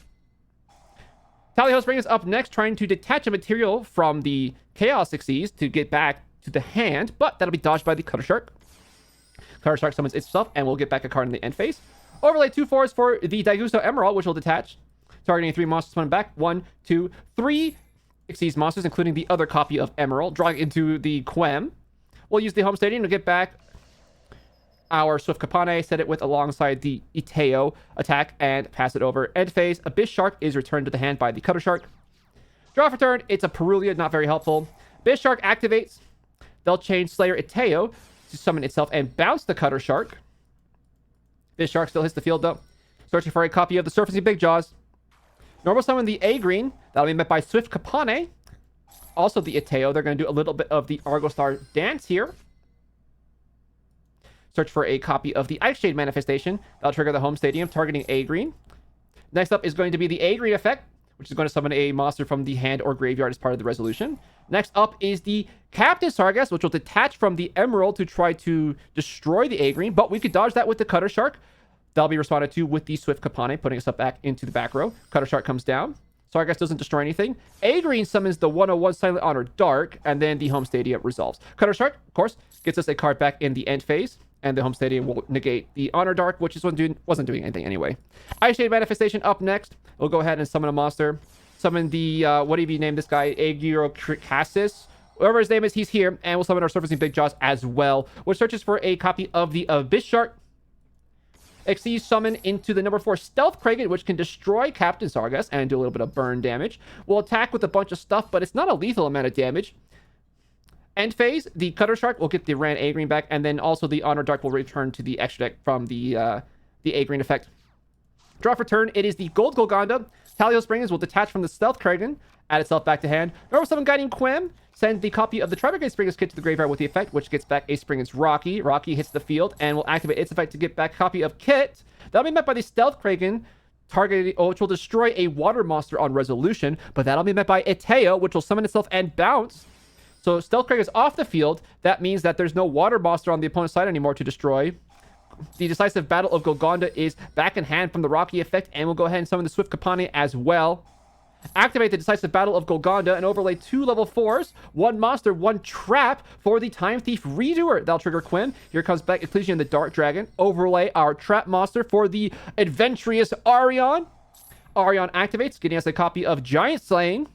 Tally-Ho Spring is up next, trying to detach a material from the Chaos Xyz to get back to the hand, but that'll be dodged by the Cutter Shark. Cutter Shark summons itself, and we'll get back a card in the end phase. Overlay 2 4s for the Daigusto Emerald, which will detach, targeting 3 monsters summon back. 1, 2, 3 Xyz monsters, including the other copy of Emerald, drawing into the Quem. We'll use the home stadium to get back our Swift Kapane, set it with alongside the Iteo attack, and pass it over. End phase, Abyss Shark is returned to the hand by the Cutter Shark. Draw for turn, it's a Perulia, not very helpful. Abyss Shark activates. They'll change Slayer Iteo to summon itself and bounce the Cutter Shark. Abyss Shark still hits the field though. Searching for a copy of the Surfacing Big Jaws. Normal summon the A-Green. That'll be met by Swift Kapane. Also the Iteo. They're going to do a little bit of the Argostar dance here. Search for a copy of the Icejade Manifestation. That'll trigger the home stadium, targeting A-Green. Next up is going to be the A-Green effect, which is going to summon a monster from the hand or graveyard as part of the resolution. Next up is the Captain Sargass, which will detach from the Emerald to try to destroy the A-Green, but we could dodge that with the Cutter Shark. That'll be responded to with the Swift Kapane, putting us up back into the back row. Cutter Shark comes down. Sargass doesn't destroy anything. A-Green summons the 101 Silent Honor Dark, and then the home stadium resolves. Cutter Shark, of course, gets us a card back in the end phase, and the home stadium will negate the Honor Dark, which wasn't doing anything anyway. Icejade Manifestation up next. We'll go ahead and summon a monster. Summon the, what do you name this guy? Yugioh Genesys. Whatever his name is, he's here. And we'll summon our Surfacing Big Jaws as well, which searches for a copy of the Abyss Shark. Xyz summon into the number 4 Stealth Kraken, which can destroy Captain Sargass and do a little bit of burn damage. We'll attack with a bunch of stuff, but it's not a lethal amount of damage. End phase, the Cutter Shark will get the Ran A-Green back, and then also the Honor Dark will return to the extra deck from the A-Green effect. Draw for turn, it is the Gold Golgonda. Tally-Ho Springans will detach from the Stealth Kraken, add itself back to hand. Normal summon Guiding Quem, send the copy of the Tribrigade Springans kit to the graveyard with the effect, which gets back a Springans Rocky. Rocky hits the field and will activate its effect to get back a copy of Kit. That'll be met by the Stealth Kraken, targeting, which will destroy a water monster on resolution, but that'll be met by Iteo, which will summon itself and bounce. So Stealth Kraken is off the field. That means that there's no water monster on the opponent's side anymore to destroy. The Decisive Battle of Golgonda is back in hand from the Rocky effect, and we'll go ahead and summon the Swift Kapane as well. Activate the Decisive Battle of Golgonda and overlay 2 level 4s, 1 monster, 1 trap for the Time Thief Redoer. That'll trigger Quim. Here comes back Ecclesian the Dark Dragon. Overlay our trap monster for the Adventurous Arion. Arion activates, getting us a copy of Giant Slaying.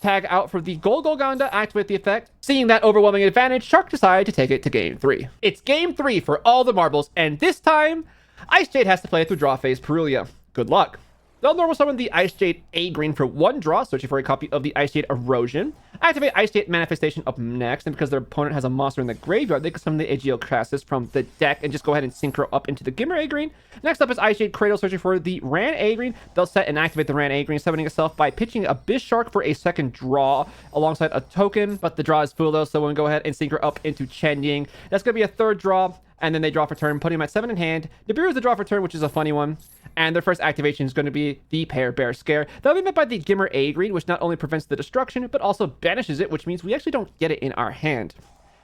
Tag out for the Gold Golgonda, activate the effect. Seeing that overwhelming advantage, Shark decided to take it to game 3. It's game 3 for all the marbles, and this time, Icejade has to play through draw phase Perulia. Good luck. They'll normal summon the Icejade A-Green for 1 draw, searching for a copy of the Icejade Erosion. Activate Icejade Manifestation up next, and because their opponent has a monster in the graveyard, they can summon the Yugioh Genesys from the deck and just go ahead and synchro up into the Gimmer A-Green. Next up is Icejade Cradle, searching for the Ran A-Green. They'll set and activate the Ran A-Green, summoning itself by pitching Abyss Shark for a 2nd draw alongside a token, but the draw is full though, so we'll go ahead and synchro up into Chen Ying. That's going to be a 3rd draw, and then they draw for turn, putting him at 7 in hand. Nibiru is the draw for turn, which is a funny one. And their first activation is going to be the Pair Bear Scare. That'll be met by the Gimmer A green, which not only prevents the destruction, but also banishes it, which means we actually don't get it in our hand.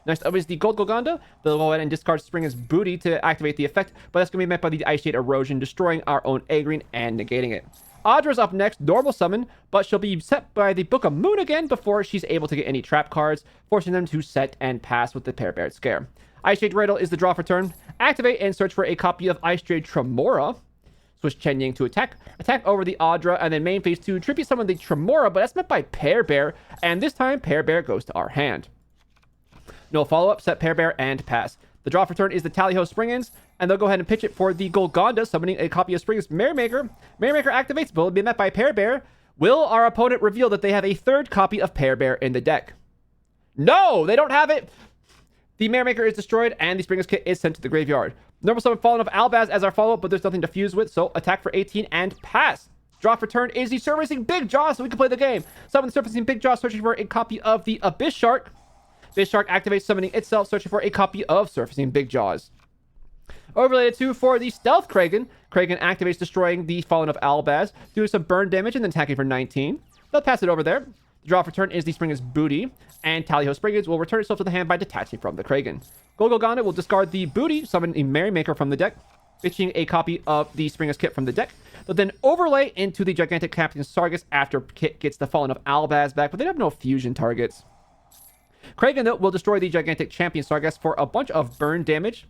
Next up is the Gold Golgonda. They'll go ahead and discard Springans Booty to activate the effect, but that's going to be met by the Icejade Erosion, destroying our own A green and negating it. Audra's up next, normal summon, but she'll be set by the Book of Moon again before she's able to get any trap cards, forcing them to set and pass with the Pair Bear Scare. Icejade Riddle is the draw for turn. Activate and search for a copy of Icejade Tremora. Switch Chen Ying to attack. Attack over the Audra, and then main phase 2, tribute summon the Tremora, but that's met by Pair Bear, and this time Pair Bear goes to our hand. No follow-up, set Pair Bear and pass. The draw for turn is the Tally-Ho Springans, and they'll go ahead and pitch it for the Golgonda, summoning a copy of Springans Merrymaker. Merrymaker activates, but will be met by Pair Bear. Will our opponent reveal that they have a third copy of Pair Bear in the deck? No, they don't have it. The Merrymaker is destroyed, and the Springans kit is sent to the graveyard. Normal summon Fallen of Albaz as our follow-up, but there's nothing to fuse with, so attack for 18 and pass. Draw for turn is the Surfacing Big Jaw, so we can play the game. Summon the Surfacing Big Jaw, searching for a copy of the Abyss Shark. Abyss Shark activates, summoning itself, searching for a copy of Surfacing Big Jaws. Overlaid 2 for the Stealth Kragan. Kragan activates, destroying the Fallen of Albaz, doing some burn damage and then attacking for 19. They'll pass it over there. The draw for turn is the Springans Booty, and Tally-Ho Springans will return itself to the hand by detaching from the Kragan. Gold Golgonda will discard the Booty, summon a Merrymaker from the deck, pitching a copy of the Springans kit from the deck. They'll then overlay into the Gigantic Captain Sargus after kit gets the Fallen of Albaz back, but they have no fusion targets. Kragan, though, will destroy the Gigantic Champion Sargus for a bunch of burn damage.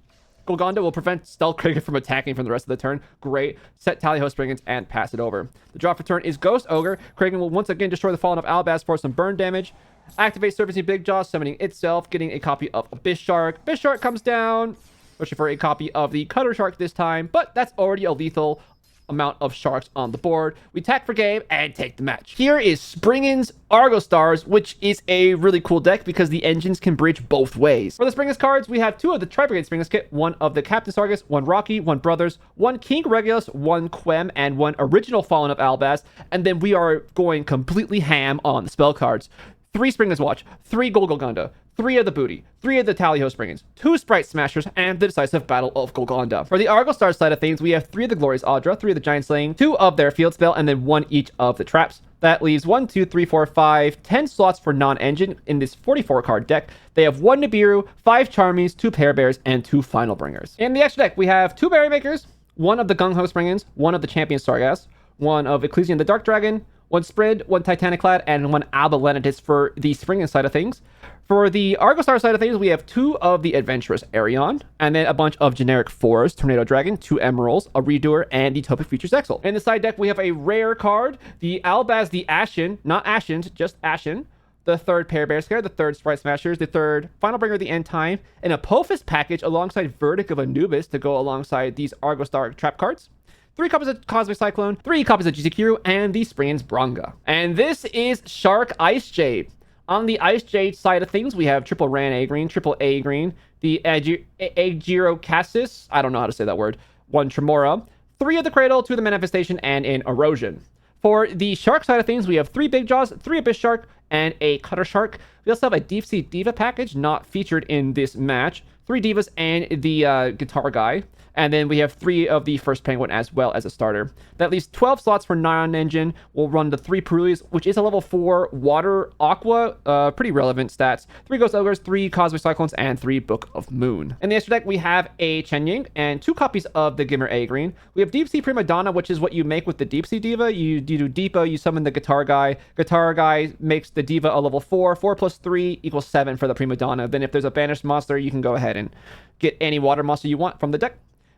Golgonda will prevent Stealth Kragan from attacking for the rest of the turn. Great. Set Tally-Ho Springans and pass it over. The draw for turn is Ghost Ogre. Kragan will once again destroy the Fallen of Albaz for some burn damage. Activate Surfacing Big Jaw, summoning itself, getting a copy of Abyss Shark. Abyss Shark comes down, looking for a copy of the Cutter Shark this time, but that's already a lethal amount of sharks on the board. We attack for game and take the match. Here is Springans Argostars, which is a really cool deck because the engines can bridge both ways. For the Springans cards, we have 2 of the Tri-Brigade Springans kit, 1 of the Captain Sargus, 1 Rocky, 1 Brothers, 1 King Regulus, 1 Quem, and 1 original Fallen of Albaz, and then we are going completely ham on the spell cards. 3 Springans Watch, 3 Gold Golgonda, 3 of the Booty, 3 of the Tally-Ho Springans, 2 Sprite Smashers, and the Decisive Battle of Golgonda. For the Argostars side of things, we have 3 of the Glorious Audra, 3 of the Giant Slaying, 2 of their Field Spell, and then 1 each of the Traps. That leaves 1, 2, 3, 4, 5, 10 slots for non-engine in this 44 card deck. They have 1 Nibiru, 5 Charmies, 2 Pair Bears, and 2 Final Bringers. In the extra deck, we have 2 Merrymakers, 1 of the Gung Ho Springans, 1 of the Champion Sargas, 1 of Ecclesian the Dark Dragon, 1 Sprid, 1 Titaniclad, and 1 Alba Lenatus for the Springans side of things. For the Argostar side of things, we have 2 of the Adventurous Arion, and then a bunch of generic 4s, Tornado Dragon, 2 Emeralds, a Redoer, and the Topic Features Exile. In the side deck, we have a rare card, the Albaz the Ashen, not Ashen, just Ashen, the 3rd Pair Bear Scare, the 3rd Sprite Smashers, the 3rd Final Bringer of the End Time, and a Apophis package alongside Verdict of Anubis to go alongside these Argostar trap cards. 3 copies of Cosmic Cyclone, 3 copies of GCQ, and the Springans Bronga. And this is Shark Icejade. On the Icejade side of things, we have triple Ran A green, triple A green, the Yugioh Genesys, I don't know how to say that word, 1 Tremora, 3 of the Cradle, 2 of the Manifestation, and an Erosion. For the Shark side of things, we have 3 Big Jaws, 3 Abyss Shark, and a Cutter Shark. We also have a Deep Sea Diva package, not featured in this match, 3 Divas, and the Guitar Guy. And then we have 3 of the first Penguin as well as a starter. That leaves 12 slots for non-engine. We'll run the 3 Perulias, which is a level 4 Water Aqua. Pretty relevant stats. 3 Ghost Ogres, 3 Cosmic Cyclones, and 3 Book of Moon. In the extra deck, we have a Chen Ying and 2 copies of the Gimmer A green. We have Deep Sea Prima Donna, which is what you make with the Deep Sea Diva. You do Deepa, you summon the Guitar Guy. Guitar Guy makes the Diva a level 4. 4 plus 3 equals 7 for the Prima Donna. Then if there's a banished monster, you can go ahead and get any water monster you want from the deck.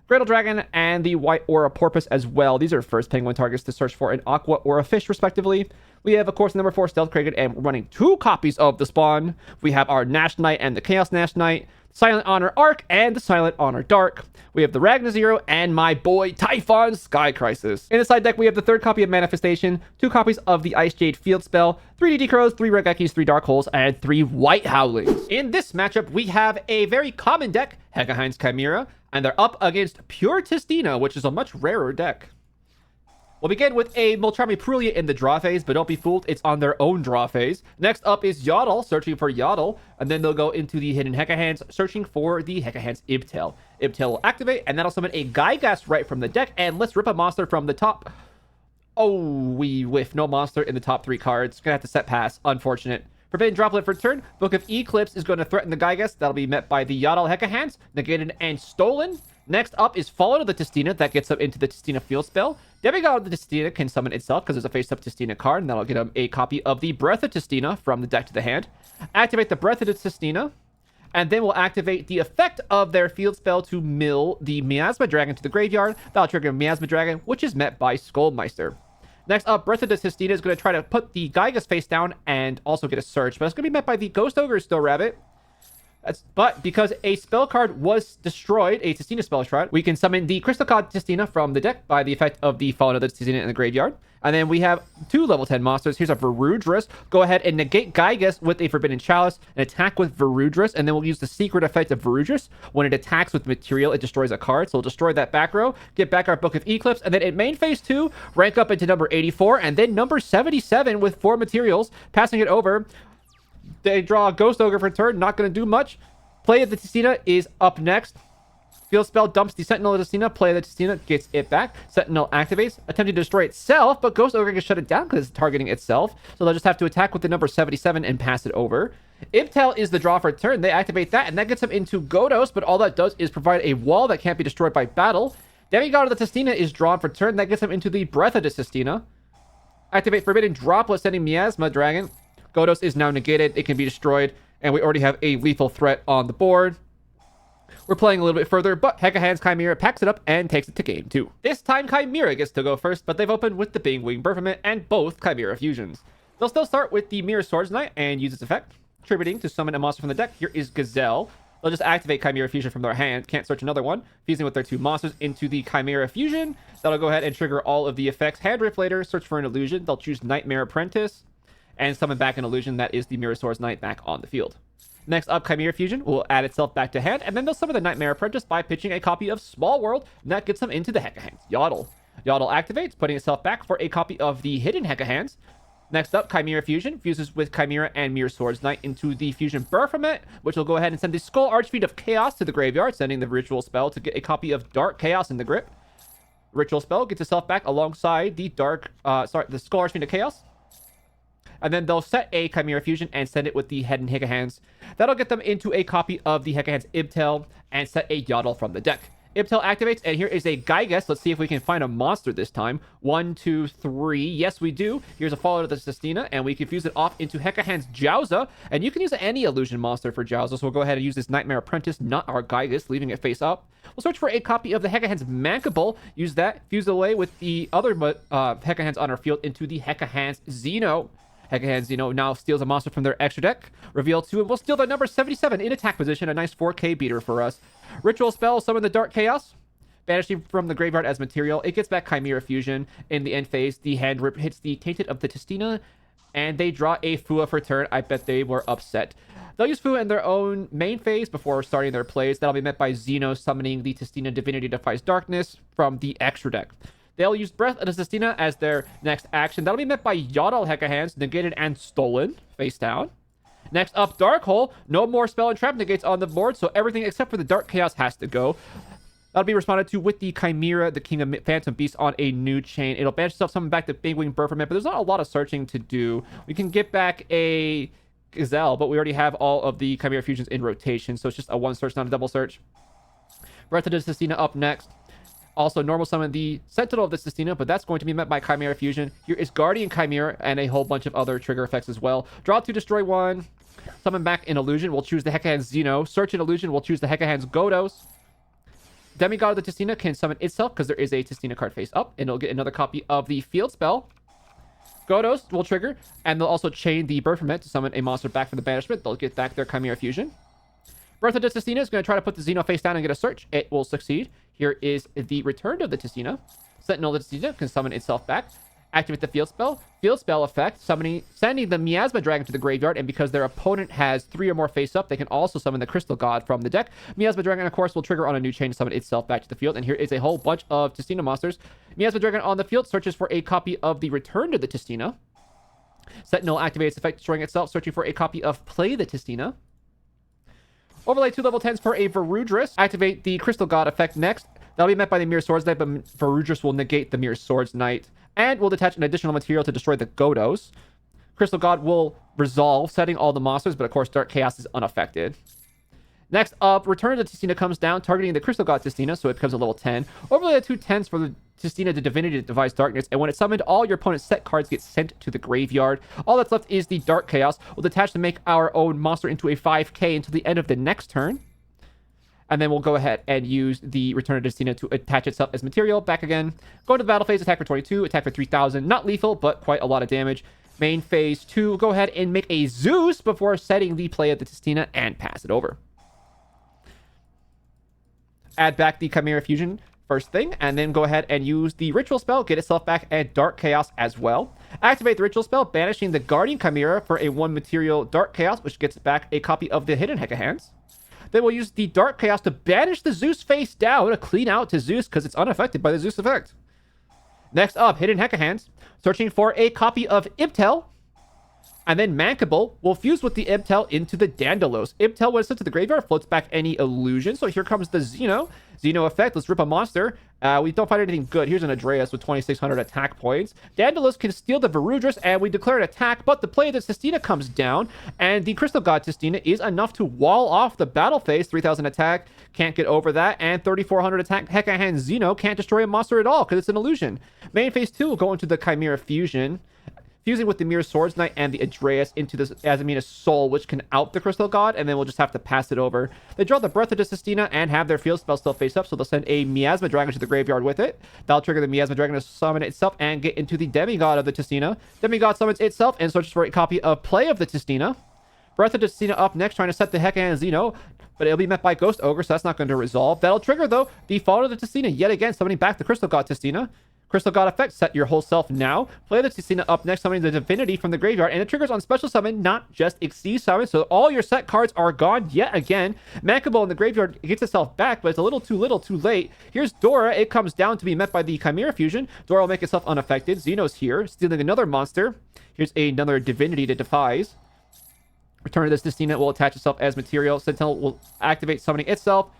Cradle Dragon and the White Aura Porpoise as well. These are first Penguin targets to search for an Aqua or a Fish, respectively. We have, of course, number 4 Stealth Kragan, and we're running 2 copies of the Spawn. We have our Nash Knight and the Chaos Nash Knight, Silent Honor Arc, and the Silent Honor Dark. We have the Ragnar Zero and my boy Typhon Sky Crisis. In the side deck, we have the 3rd copy of Manifestation, 2 copies of the Icejade Field Spell, 3 DD Crows, 3 Regekis, 3 Dark Holes, and 3 White Howlings. In this matchup, we have a very common deck, Hecahands Chimera, and they're up against Pure Tistina, which is a much rarer deck. We'll begin with a Moltrami Prulia in the draw phase, but don't be fooled, it's on their own draw phase. Next up is Yodel, searching for Yodel, and then they'll go into the hidden Hecahands, searching for the Hecahands Ibtail. Ibtail will activate, and that'll summon a Gygas right from the deck, and let's rip a monster from the top. Oh, we whiff. No monster in the top 3 cards. Gonna have to set pass. Unfortunate. Forbidden Droplet for turn. Book of Eclipse is going to threaten the Gygas. That'll be met by the Yodel Hecahands, negated and stolen. Next up is Follow to the Tistina. That gets up into the Tistina field spell. Demigod of the Tistina can summon itself because there's a face-up Tistina card, and that'll get him a copy of the Breath of Tistina from the deck to the hand. Activate the Breath of the Tistina, and then we'll activate the effect of their field spell to mill the Miasma Dragon to the graveyard. That'll trigger Miasma Dragon, which is met by Skullmeister. Next up, Breath of the Tistina is going to try to put the Gygas face down and also get a search, but it's going to be met by the Ghost Ogre Still Rabbit. But because a spell card was destroyed, a Tistina spell shroud, we can summon the Crystal Card Tistina from the deck by the effect of the Fallen of the Tistina in the graveyard. And then we have 2 level 10 monsters. Here's a Varudris. Go ahead and negate Gygas with a Forbidden Chalice and attack with Varudris. And then we'll use the secret effect of Varudris. When it attacks with material, it destroys a card. So we'll destroy that back row, get back our Book of Eclipse, and then in main phase 2, rank up into number 84, and then number 77 with 4 materials, passing it over. They draw a Ghost Ogre for turn, not going to do much. Play of the Tistina is up next. Field spell dumps the Sentinel of the Tistina. Play of the Tistina gets it back. Sentinel activates, attempting to destroy itself, but Ghost Ogre can shut it down because it's targeting itself. So they'll just have to attack with the number 77 and pass it over. Ibtail is the draw for turn. They activate that, and that gets them into Godos, but all that does is provide a wall that can't be destroyed by battle. Demigod of the Tistina is drawn for turn. That gets them into the Breath of the Tistina. Activate Forbidden Droplet, sending Miasma Dragon. Godos is now negated. It can be destroyed. And we already have a lethal threat on the board. We're playing a little bit further, but Hecahands Chimera packs it up and takes it to game 2. This time Chimera gets to go first, but they've opened with the Bingwing Berfament and both Chimera Fusions. They'll still start with the Mirror Swords Knight and use its effect, contributing to summon a monster from the deck. Here is Gazelle. They'll just activate Chimera Fusion from their hand. Can't search another one. Fusing with their 2 monsters into the Chimera Fusion. That'll go ahead and trigger all of the effects. Hand Rift later, search for an illusion. They'll choose Nightmare Apprentice and summon back an illusion that is the Mirror Swords Knight back on the field. Next up, Chimera Fusion will add itself back to hand, and then they'll summon the Nightmare Apprentice by pitching a copy of Small World, and that gets them into the Hecahands. Yodel. Yodel activates, putting itself back for a copy of the hidden Hecahands. Next up, Chimera Fusion fuses with Chimera and Mirror Swords Knight into the Fusion Berfament, which will go ahead and send the Skull Archfiend of Chaos to the graveyard, sending the Ritual Spell to get a copy of Dark Chaos in the grip. Ritual Spell gets itself back alongside the the Skull Archfiend of Chaos. And then they'll set a Chimera Fusion and send it with the Hidden Hecahands. That'll get them into a copy of the Hecahands Ibtail and set a Yodel from the deck. Ibtail activates, and here is a Gygas. Let's see if we can find a monster this time. 1, 2, 3. Yes, we do. Here's a Follow to the Tistina, and we can fuse it off into Hecahands Jowza. And you can use any illusion monster for Jowza, so we'll go ahead and use this Nightmare Apprentice, not our Gygas, leaving it face up. We'll search for a copy of the Hecahands Mankable. Use that, fuse away with the other Hecahands on our field into the Hecahands Xeno. Hecahands, now steals a monster from their extra deck. Reveal 2, and we'll steal the number 77 in attack position. A nice 4K beater for us. Ritual Spell, summon the Dark Chaos. Banishing from the graveyard as material. It gets back Chimera Fusion in the end phase. The hand rip hits the Tainted of the Tistina, and they draw a Fua for turn. I bet they were upset. They'll use Fua in their own main phase before starting their plays. That'll be met by Xeno summoning the Tistina Divinity Defies Darkness from the extra deck. They'll use Breath of the Tistina as their next action. That'll be met by Yodel Hecahands, negated and stolen, face down. Next up, Dark Hole. No more spell and trap negates on the board, so everything except for the Dark Chaos has to go. That'll be responded to with the Chimera, the King of Phantom Beasts, on a new chain. It'll banish itself, summon back the Bingwing Berfament, but there's not a lot of searching to do. We can get back a Gazelle, but we already have all of the Chimera Fusions in rotation, so it's just a 1 search, not a double search. Breath of the Tistina up next. Also, normal summon the Sentinel of the Tistina, but that's going to be met by Chimera Fusion. Here is Guardian Chimera and a whole bunch of other trigger effects as well. Draw 2, destroy 1. Summon back an illusion. We'll choose the Hecahands Xeno. Search an illusion. We'll choose the Hecahands Godos. Demigod of the Tistina can summon itself because there is a Tistina card face up, and it'll get another copy of the field spell. Godos will trigger, and they'll also chain the Berfament to summon a monster back from the banishment. They'll get back their Chimera Fusion. Breath of the Tistina is going to try to put the Xeno face down and get a search. It will succeed. Here is the Return of the Tistina. Sentinel of the Tistina can summon itself back. Activate the field spell. Field spell effect, sending the Miasma Dragon to the graveyard, and because their opponent has 3 or more face up, they can also summon the Crystal God from the deck. Miasma Dragon, of course, will trigger on a new chain to summon itself back to the field, and here is a whole bunch of Tistina monsters. Miasma Dragon on the field searches for a copy of the Return to the Tistina. Sentinel activates effect, destroying itself, searching for a copy of Play the Tistina. Overlay 2 level 10s for a Varudris. Activate the Crystal God effect next. That'll be met by the Mirror Swords Knight, but Varudris will negate the Mirror Swords Knight. And we'll detach an additional material to destroy the Godos. Crystal God will resolve, setting all the monsters, but of course Dark Chaos is unaffected. Next up, Return to the Tistina comes down, targeting the Crystal God Tistina, so it becomes a level 10. Overlay 2 10s for the Tistina, the Divinity that Defies Darkness, and when it's summoned, all your opponent's set cards get sent to the graveyard. All that's left is the Dark Chaos. We'll detach to make our own monster into a 5k until the end of the next turn. And then we'll go ahead and use the Return to Tistina to attach itself as material. Back again. Go into the battle phase, attack for 22, attack for 3000. Not lethal, but quite a lot of damage. Main phase 2, go ahead and make a Zeus before setting the play of the Tistina and pass it over. Add back the Chimera Fusion first thing, and then go ahead and use the Ritual spell, get itself back, and Dark Chaos as well. Activate the Ritual spell, banishing the Guardian Chimera for a 1 material Dark Chaos, which gets back a copy of the Hidden Hecahands. Then we'll use the Dark Chaos to banish the Zeus face down to clean out to Zeus because it's unaffected by the Zeus effect. Next up, Hidden Hecahands, searching for a copy of Ibtel. And then Mankable will fuse with the Ibtel into the Dandalos. Ibtel, when it's sent to the graveyard, floats back any illusion. So here comes the Xeno effect. Let's rip a monster. We don't find anything good. Here's an Adreus with 2600 attack points. Dandalos can steal the Varudris, and we declare an attack, but the play of the Tistina comes down, and the Crystal God Tistina is enough to wall off the battle phase. 3000 attack, can't get over that, and 3400 attack. Hecahands Xeno can't destroy a monster at all because it's an illusion. Main phase 2 will go into the Chimera Fusion, fusing with the Mirror Swords Knight and the Adreus into this Azamina's Soul, which can out the Crystal God, and then we'll just have to pass it over. They draw the Breath of Tistina and have their field spell still face up, so they'll send a Miasma Dragon to the graveyard with it. That'll trigger the Miasma Dragon to summon itself and get into the Demigod of the Tistina. Demigod summons itself and searches for a copy of Play of the Tistina. Breath of Tistina up next, trying to set the Hecahands Xeno, but it'll be met by Ghost Ogre, so that's not going to resolve. That'll trigger, though, the Fall of the Tistina yet again, summoning back the Crystal God Tistina. Crystal God effect, set your whole self now. Play the Tistina up next, summoning the Divinity from the graveyard, and it triggers on special summon, not just Exceed summon, so all your set cards are gone yet again. Mankable in the graveyard gets itself back, but it's a little too late. Here's Dora. It comes down to be met by the Chimera Fusion. Dora will make itself unaffected. Xeno's here, stealing another monster. Here's another Divinity that defies. Return to this Tistina will attach itself as material. Sentinel will activate summoning itself.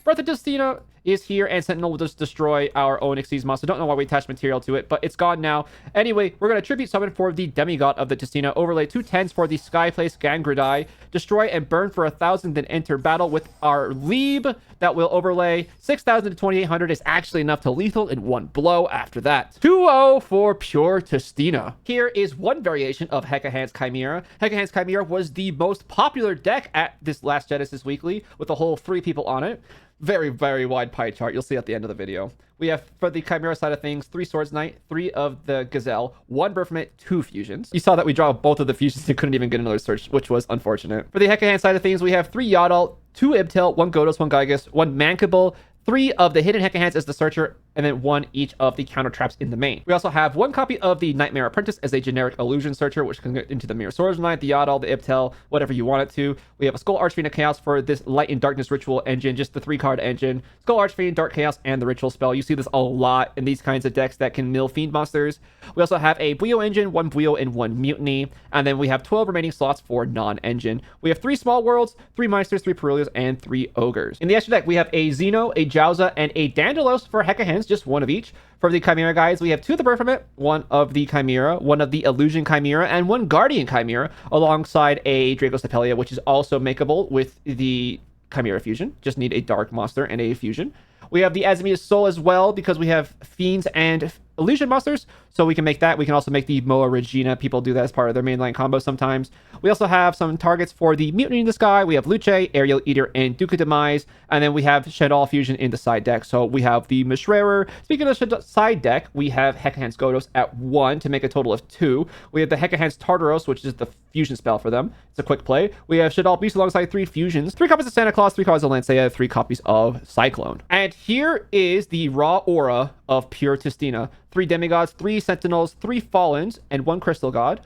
Breath of Tistina is here, and Sentinel will just destroy our own Xyz monster. Don't know why we attached material to it, but it's gone now. Anyway, we're going to tribute summon for the Demigod of the Tistina. Overlay 2 10s for the Skyplace Gangradai. Destroy and burn for 1000, then enter battle with our Lieb. That will overlay 6000 to 2800 is actually enough to lethal in one blow after that. 2-0 for pure Tistina. Here is one variation of Hecahands Chimera. Hecahands Chimera was the most popular deck at this last Genesis Weekly, with a whole 3 people on it. Very, very wide pie chart. You'll see at the end of the video. We have, for the Chimera side of things, 3 Swords Knight, 3 of the Gazelle, 1 Berfament, 2 Fusions. You saw that we draw both of the Fusions and couldn't even get another search, which was unfortunate. For the Hecahand side of things, we have 3 Yaddle, 2 Ibtel, 1 Godos, 1 Gygus, 1 Mankable, 3 of the Hidden Hecahands as the searcher, and then 1 each of the counter traps in the main. We also have 1 copy of the Nightmare Apprentice as a generic illusion searcher, which can get into the Mirror Swords Knight, the Yaddle, the Ibtel, whatever you want it to. We have a Skull Archfiend of Chaos for this Light and Darkness Ritual engine, just the 3-card engine. Skull Archfiend, Dark Chaos, and the Ritual spell. You see this a lot in these kinds of decks that can mill Fiend monsters. We also have a Buio engine, 1 Buio, and 1 Mutiny. And then we have 12 remaining slots for non-engine. We have 3 Small Worlds, 3 Meisters, 3 Perilios, and 3 Ogres. In the extra deck, we have a Xeno, a Jowza, and a Dandalos for Hecahands, just 1 of each. For the Chimera guys, we have 2 of the Berfament, 1 of the Chimera, 1 of the Illusion Chimera, and 1 Guardian Chimera, alongside a Dracostapelia, which is also makeable with the Chimera Fusion. Just need a Dark Monster and a Fusion. We have the Azamina's Soul as well, because we have Fiends and Illusion monsters, so we can make that. We can also make the Moa Regina. People do that as part of their mainline combo sometimes. We also have some targets for the Mutiny in the Sky. We have Luce, Aerial Eater, and Duke of Demise. And then we have Shadal Fusion in the side deck. So we have the Mishrarer. Speaking of the side deck, we have Hecahands Godos at 1 to make a total of 2. We have the Hecahands Tartaros, which is the fusion spell for them. It's a quick play. We have Shadal Beast alongside 3 fusions, 3 copies of Santa Claus, 3 copies of Lancea, 3 copies of Cyclone. And here is the raw aura of pure Tistina. 3 demigods, 3 sentinels, 3 fallens, and 1 crystal god.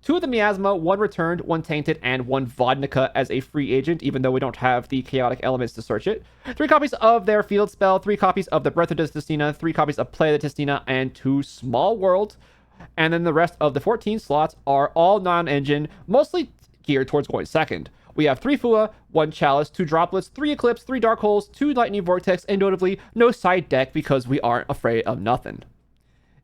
2 of the miasma, 1 returned, 1 tainted, and 1 vodnica as a free agent, even though we don't have the chaotic elements to search it. 3 copies of their field spell, 3 copies of the Breath of the Tistina, 3 copies of Play the Tistina, and 2 small world. And then the rest of the 14 slots are all non-engine, mostly geared towards going second. We have 3 Fua, 1 Chalice, 2 Droplets, 3 Eclipse, 3 Dark Holes, 2 Lightning Vortex, and notably, no side deck because we aren't afraid of nothing.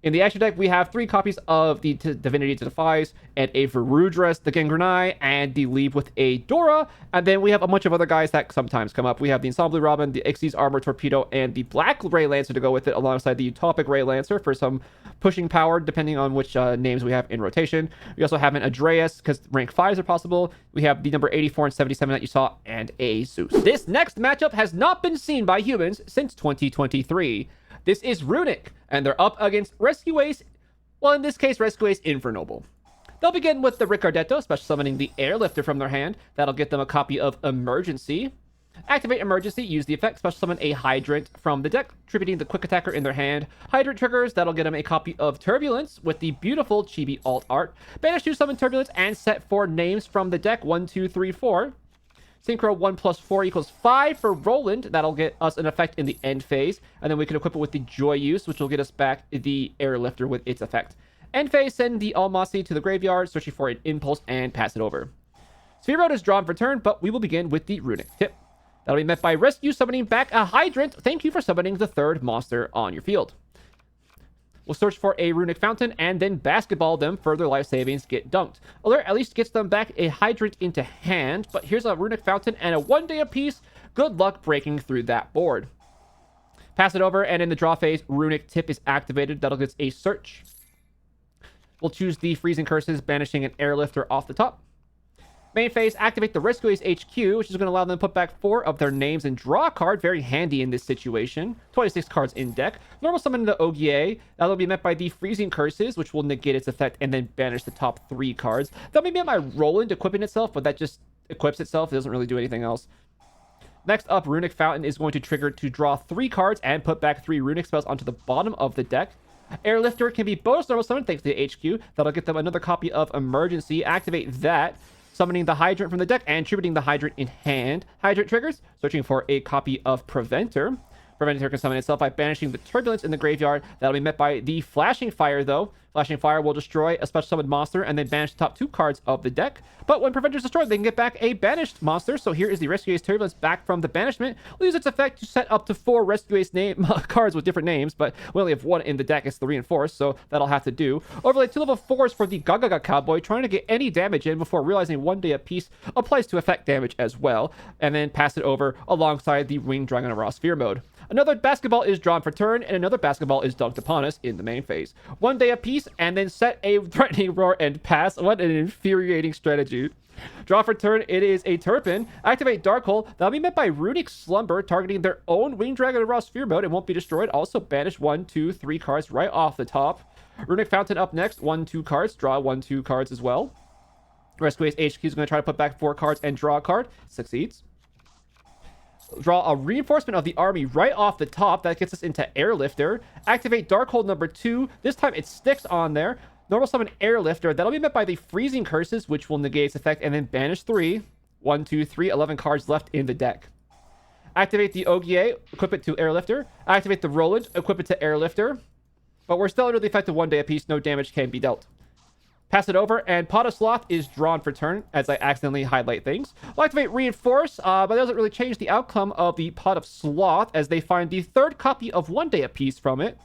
In the extra deck, we have 3 copies of the Divinity to Defies, and a Varudras, the Gangrenai, and the Leap with a Dora. And then we have a bunch of other guys that sometimes come up. We have the Ensemble Robin, the Ixies Armor Torpedo, and the Black Ray Lancer to go with it, alongside the Utopic Ray Lancer for some pushing power, depending on which names we have in rotation. We also have an Adreus, because rank 5s are possible. We have the number 84 and 77 that you saw, and a Zeus. This next matchup has not been seen by humans since 2023. This is Runick, and they're up against Rescue Ace, well, in this case, Rescue Ace Infernoble. They'll begin with the Ricardetto, special summoning the Airlifter from their hand. That'll get them a copy of Emergency. Activate Emergency, use the effect, special summon a Hydrant from the deck, tributing the Quick Attacker in their hand. Hydrant triggers, that'll get them a copy of Turbulence with the beautiful Chibi alt art. Banish to summon Turbulence and set 4 names from the deck, 1, 2, 3, 4. Synchro 1 plus 4 equals 5 for Roland. That'll get us an effect in the end phase. And then we can equip it with the Joy use, which will get us back the Airlifter with its effect. End phase, send the Almasi to the graveyard, searching for an Impulse, and pass it over. Sphere Mode is drawn for turn, but we will begin with the Runick tip. That'll be met by Rescue summoning back a Hydrant. Thank you for summoning the 3rd monster on your field. We'll search for a Runick Fountain and then basketball them. Further life savings get dunked. Alert at least gets them back a Hydrant into hand, but here's a Runick Fountain and a 1-day apiece. Good luck breaking through that board. Pass it over, and in the draw phase, Runick Tip is activated. That'll get us a search. We'll choose the Freezing Curses, banishing an Airlifter off the top. Main phase, activate the Rescue Ace HQ, which is going to allow them to put back 4 of their names and draw a card. Very handy in this situation. 26 cards in deck. Normal summon the Yugioh. That'll be met by the Freezing Curses, which will negate its effect and then banish the top 3 cards. That'll be met by Roland equipping itself, but that just equips itself. It doesn't really do anything else. Next up, Runick Fountain is going to trigger to draw 3 cards and put back 3 Runick spells onto the bottom of the deck. Airlifter can be bonus normal summon thanks to the HQ. That'll get them another copy of Emergency. Activate that, summoning the Hydrant from the deck and tributing the Hydrant in hand. Hydrant triggers, searching for a copy of Preventer. Preventer can summon itself by banishing the Turbulence in the graveyard. That'll be met by the Flashing Fire, though. Flashing Fire will destroy a special summoned monster and then banish the top 2 cards of the deck. But when Preventer is destroyed, they can get back a banished monster. So here is the Rescue Ace Turbulence back from the banishment. We'll use its effect to set up to 4 Rescue Ace cards with different names, but we only have 1 in the deck. It's the Reinforced, so that'll have to do. Overlay 2 level 4s for the Gagaga Cowboy, trying to get any damage in before realizing 1-day apiece applies to effect damage as well. And then pass it over alongside the Winged Dragon of Raw Sphere Mode. Another basketball is drawn for turn, and another basketball is dunked upon us in the main phase. 1 day apiece, and then set a Threatening Roar and pass. What an infuriating strategy. Draw for turn, it is a Turpin. Activate Dark Hole. That'll be met by Runick Slumber, targeting their own Winged Dragon of Raw Sphere Mode. It won't be destroyed. Also banish 1, 2, 3 cards right off the top. Runick Fountain up next. 1, 2 cards. Draw 1, 2 cards as well. Rescue Ace HQ is going to try to put back 4 cards and draw a card. Succeeds. Draw a Reinforcement of the army right off the top. That gets us into Airlifter. Activate Darkhold number 2. This time it sticks on there. Normal summon Airlifter. That'll be met by the Freezing Curses, which will negate its effect, and then banish 3. 1, 2, 3. 11 cards left in the deck. Activate the Yugioh. Equip it to Airlifter. Activate the Roland. Equip it to Airlifter. But we're still under the effect of 1 day apiece. No damage can be dealt. Pass it over, and Pot of Sloth is drawn for turn as I accidentally highlight things. We'll activate Reinforce, but that doesn't really change the outcome of the Pot of Sloth as they find the 3rd copy of 1 day apiece from it.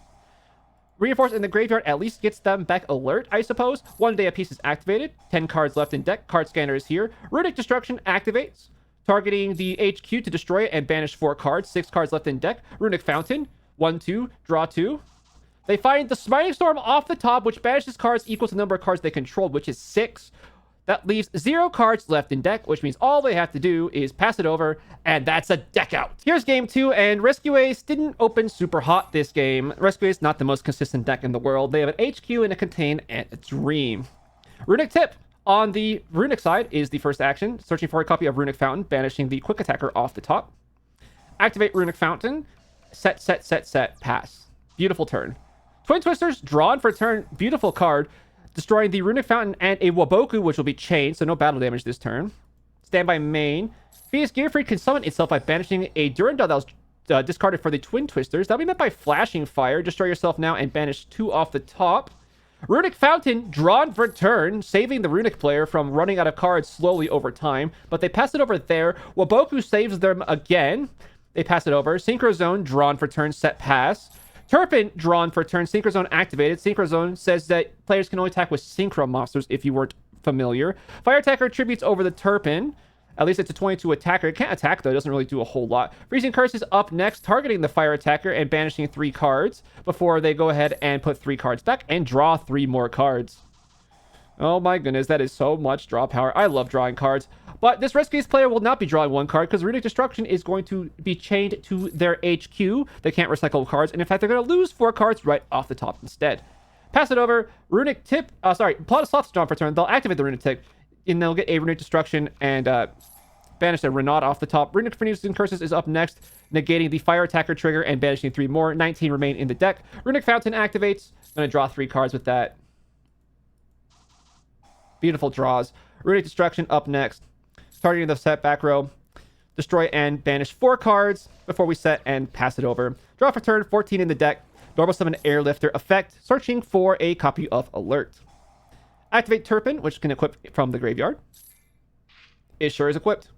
Reinforce in the graveyard at least gets them back alert, I suppose. 1 day apiece is activated. 10 cards left in deck. Card Scanner is here. Runick Destruction activates, targeting the HQ to destroy it and banish 4 cards. 6 cards left in deck. Runick Fountain. 1, 2. Draw 2. They find the Smiting Storm off the top, which banishes cards equal to the number of cards they controlled, which is 6. That leaves 0 cards left in deck, which means all they have to do is pass it over, and that's a deck out. Here's game 2, and Rescue Ace didn't open super hot this game. Rescue Ace, not the most consistent deck in the world. They have an HQ and a Contain and a Dream. Runick Tip. On the Runick side is the first action, searching for a copy of Runick Fountain, banishing the Quick Attacker off the top. Activate Runick Fountain. Set, pass. Beautiful turn. Twin Twisters, drawn for turn. Beautiful card. Destroying the Runick Fountain and a Waboku, which will be chained, so no battle damage this turn. Standby main. Phoenix Gearfried can summon itself by banishing a Durandal that was discarded for the Twin Twisters. That'll be met by Flashing Fire. Destroy yourself now and banish 2 off the top. Runick Fountain, drawn for turn, saving the Runick player from running out of cards slowly over time, but they pass it over there. Waboku saves them again. They pass it over. Synchro Zone, drawn for turn, set pass. Turpin, drawn for turn, Synchro Zone activated. Synchro Zone says that players can only attack with Synchro monsters if you weren't familiar. Fire Attacker tributes over the Turpin. At least it's a 22 attacker. It can't attack, though. It doesn't really do a whole lot. Freezing Curse is up next, targeting the Fire Attacker and banishing 3 cards before they go ahead and put 3 cards back and draw 3 more cards. Oh my goodness, that is so much draw power. I love drawing cards. But this Rescues player will not be drawing 1 card because Runick Destruction is going to be chained to their HQ. They can't recycle cards. And in fact, they're going to lose 4 cards right off the top instead. Pass it over. Runick Tip. Plot of Sloth's drawn for turn. They'll activate the Runick Tip. And they'll get a Runick Destruction and banish a Renaud off the top. Runick Freezing Curses is up next, negating the Fire Attacker trigger and banishing 3 more. 19 remain in the deck. Runick Fountain activates. I'm going to draw 3 cards with that. Beautiful draws. Runick Destruction up next. Targeting the set back row. Destroy and banish 4 cards before we set and pass it over. Draw for turn, 14 in the deck. Normal summon Airlifter effect. Searching for a copy of Alert. Activate Turpin, which can equip from the graveyard. It sure is equipped.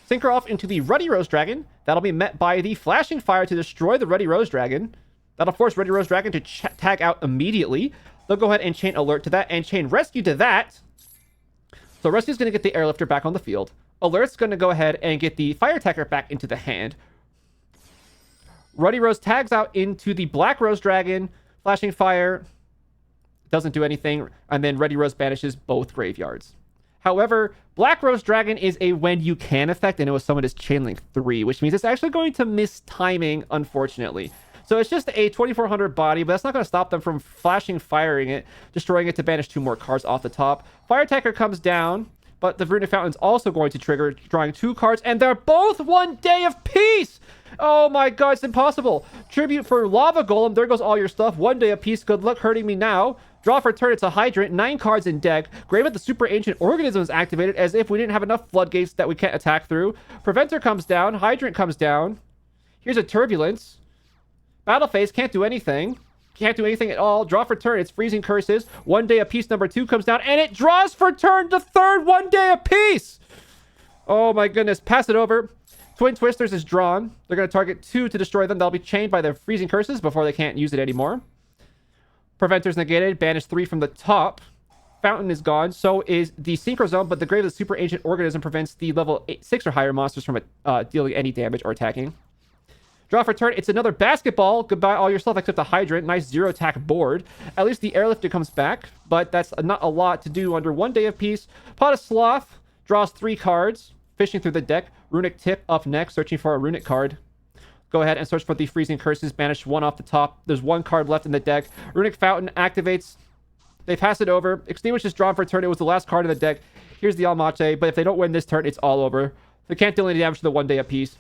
Synchro off into the Ruddy Rose Dragon. That'll be met by the Flashing Fire to destroy the Ruddy Rose Dragon. That'll force Ruddy Rose Dragon to tag out immediately. They'll go ahead and chain Alert to that and chain Rescue to that. So Rescue's going to get the Airlifter back on the field. Alert's going to go ahead and get the Fire Attacker back into the hand. Ruddy Rose tags out into the Black Rose Dragon. Flashing Fire doesn't do anything. And then Ruddy Rose banishes both graveyards. However, Black Rose Dragon is a when you can effect, and it was summoned as Chainlink 3, which means it's actually going to miss timing, unfortunately. So it's just a 2400 body, but that's not going to stop them from flashing, firing it, destroying it to banish 2 more cards off the top. Fire Attacker comes down, but the Runick Fountain's also going to trigger, drawing 2 cards, and they're both 1 day of peace! Oh my god, it's impossible. Tribute for Lava Golem, there goes all your stuff. 1 day of peace, good luck hurting me now. Draw for turn, it's a Hydrant, 9 cards in deck. Grave of the Super Ancient Organism is activated as if we didn't have enough floodgates that we can't attack through. Preventer comes down, Hydrant comes down. Here's a Turbulence. Battle Phase, can't do anything. Can't do anything at all. Draw for turn, it's Freezing Curses. 1 day of peace, number 2 comes down, and it draws for turn the 3rd 1 day of peace! Oh my goodness, pass it over. Twin Twisters is drawn. They're going to target 2 to destroy them. They'll be chained by their Freezing Curses before they can't use it anymore. Preventer's negated. Banish 3 from the top. Fountain is gone. So is the Synchro Zone, but the Grave of the Super Ancient Organism prevents the level 6 or higher monsters from dealing any damage or attacking. Draw for turn. It's another Basketball. Goodbye all your stuff except the Hydrant. Nice 0 attack board. At least the Airlifter comes back, but that's not a lot to do under 1 day of peace. Pot of Sloth draws 3 cards. Fishing through the deck. Runick Tip up next, searching for a Runick card. Go ahead and search for the Freezing Curses. Banish 1 off the top. There's 1 card left in the deck. Runick Fountain activates. They pass it over. Extinguish is drawn for a turn. It was the last card in the deck. Here's the Almache, but if they don't win this turn, it's all over. They can't deal any damage to the 1 day apiece.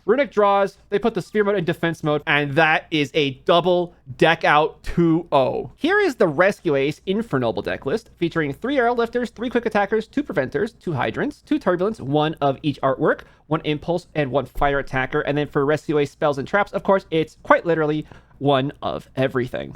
Runick draws. They put the Sphere mode in defense mode, and that is a double deck out 2-0. Here is the Rescue Ace Infernoble deck list, featuring 3 Airlifters, 3 Quick Attackers, 2 Preventers, 2 Hydrants, 2 Turbulence, 1 of each artwork, 1 Impulse, and 1 Fire Attacker. And then for Rescue Ace Spells and Traps, of course, it's quite literally 1 of everything.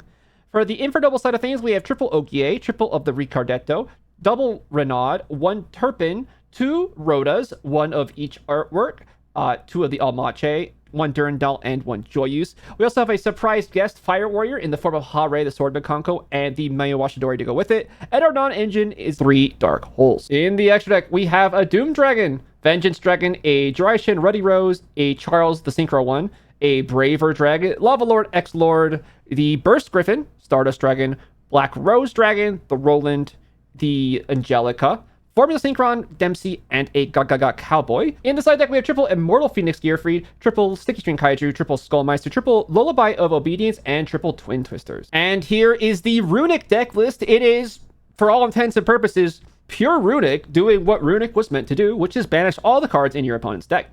For the Infernoble side of things, we have triple Ogier, triple of the Ricardetto, double Renaud, 1 Turpin, 2 Rhodas, 1 of each artwork, 2 of the Almache, 1 Durandal, and 1 Joyous. We also have a surprise guest Fire Warrior in the form of Hare, the Swordman Konko, and the Mayawashidori to go with it. And our non-engine is 3 Dark Holes. In the extra deck, we have a Doom Dragon, Vengeance Dragon, a Dryshin Ruddy Rose, a Charles the Synchro one, a Braver Dragon, Lava Lord, X-Lord, the Burst Griffin, Stardust Dragon, Black Rose Dragon, the Roland, the Angelica, Formula Synchron, Dempsey, and a Gaga Cowboy. In the side deck, we have triple Immortal Phoenix Gearfried, triple Sticky String Kaiju, triple Skullmeister, triple Lullaby of Obedience, and triple Twin Twisters. And here is the Runick deck list. It is, for all intents and purposes, pure Runick doing what Runick was meant to do, which is banish all the cards in your opponent's deck.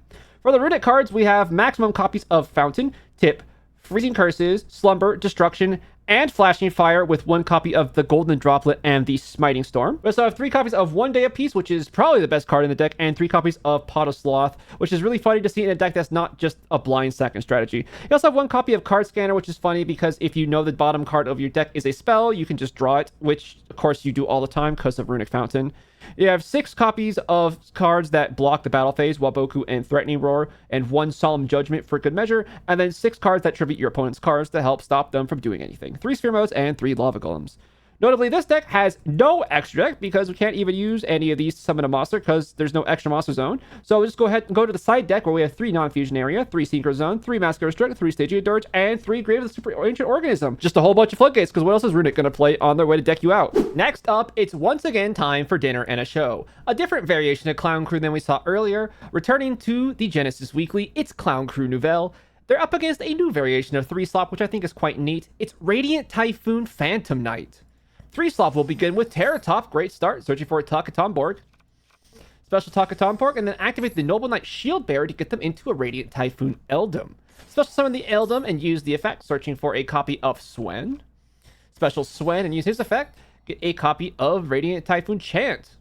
For the Runick cards, we have maximum copies of Fountain, Tip, Freezing Curses, Slumber, Destruction, and Flashing Fire with 1 copy of the Golden Droplet and the Smiting Storm. We also have 3 copies of One Day of Peace, which is probably the best card in the deck, and 3 copies of Pot of Sloth, which is really funny to see in a deck that's not just a blind second strategy. You also have 1 copy of Card Scanner, which is funny because if you know the bottom card of your deck is a spell, you can just draw it, which of course you do all the time because of Runick Fountain. You have 6 copies of cards that block the battle phase, Waboku and Threatening Roar, and 1 Solemn Judgment for good measure, and then 6 cards that tribute your opponent's cards to help stop them from doing anything. 3 Sphere Modes and 3 Lava Golems. Notably, this deck has no extra deck because we can't even use any of these to summon a monster because there's no extra monster zone. So we'll just go ahead and go to the side deck where we have 3 non-fusion area, 3 Synchro Zone, 3 Massacre Restrict, 3 Stygia Dirge, and 3 Grave of the Super Ancient Organism. Just a whole bunch of floodgates because what else is Runick going to play on their way to deck you out? Next up, it's once again time for dinner and a show. A different variation of Clown Crew than we saw earlier. Returning to the Genesis Weekly, it's Clown Crew Nouvelles. They're up against a new variation of 3-slot, which I think is quite neat. It's Radiant Typhoon Phantom Knight. 3-slot will begin with Terratop, great start, searching for a Takatomborg. Special Takatomborg, and then activate the Noble Knight Shield Bearer to get them into a Radiant Typhoon Eldum. Special summon the Eldum and use the effect, searching for a copy of Swen. Special Swen and use his effect, get a copy of Radiant Typhoon Chant.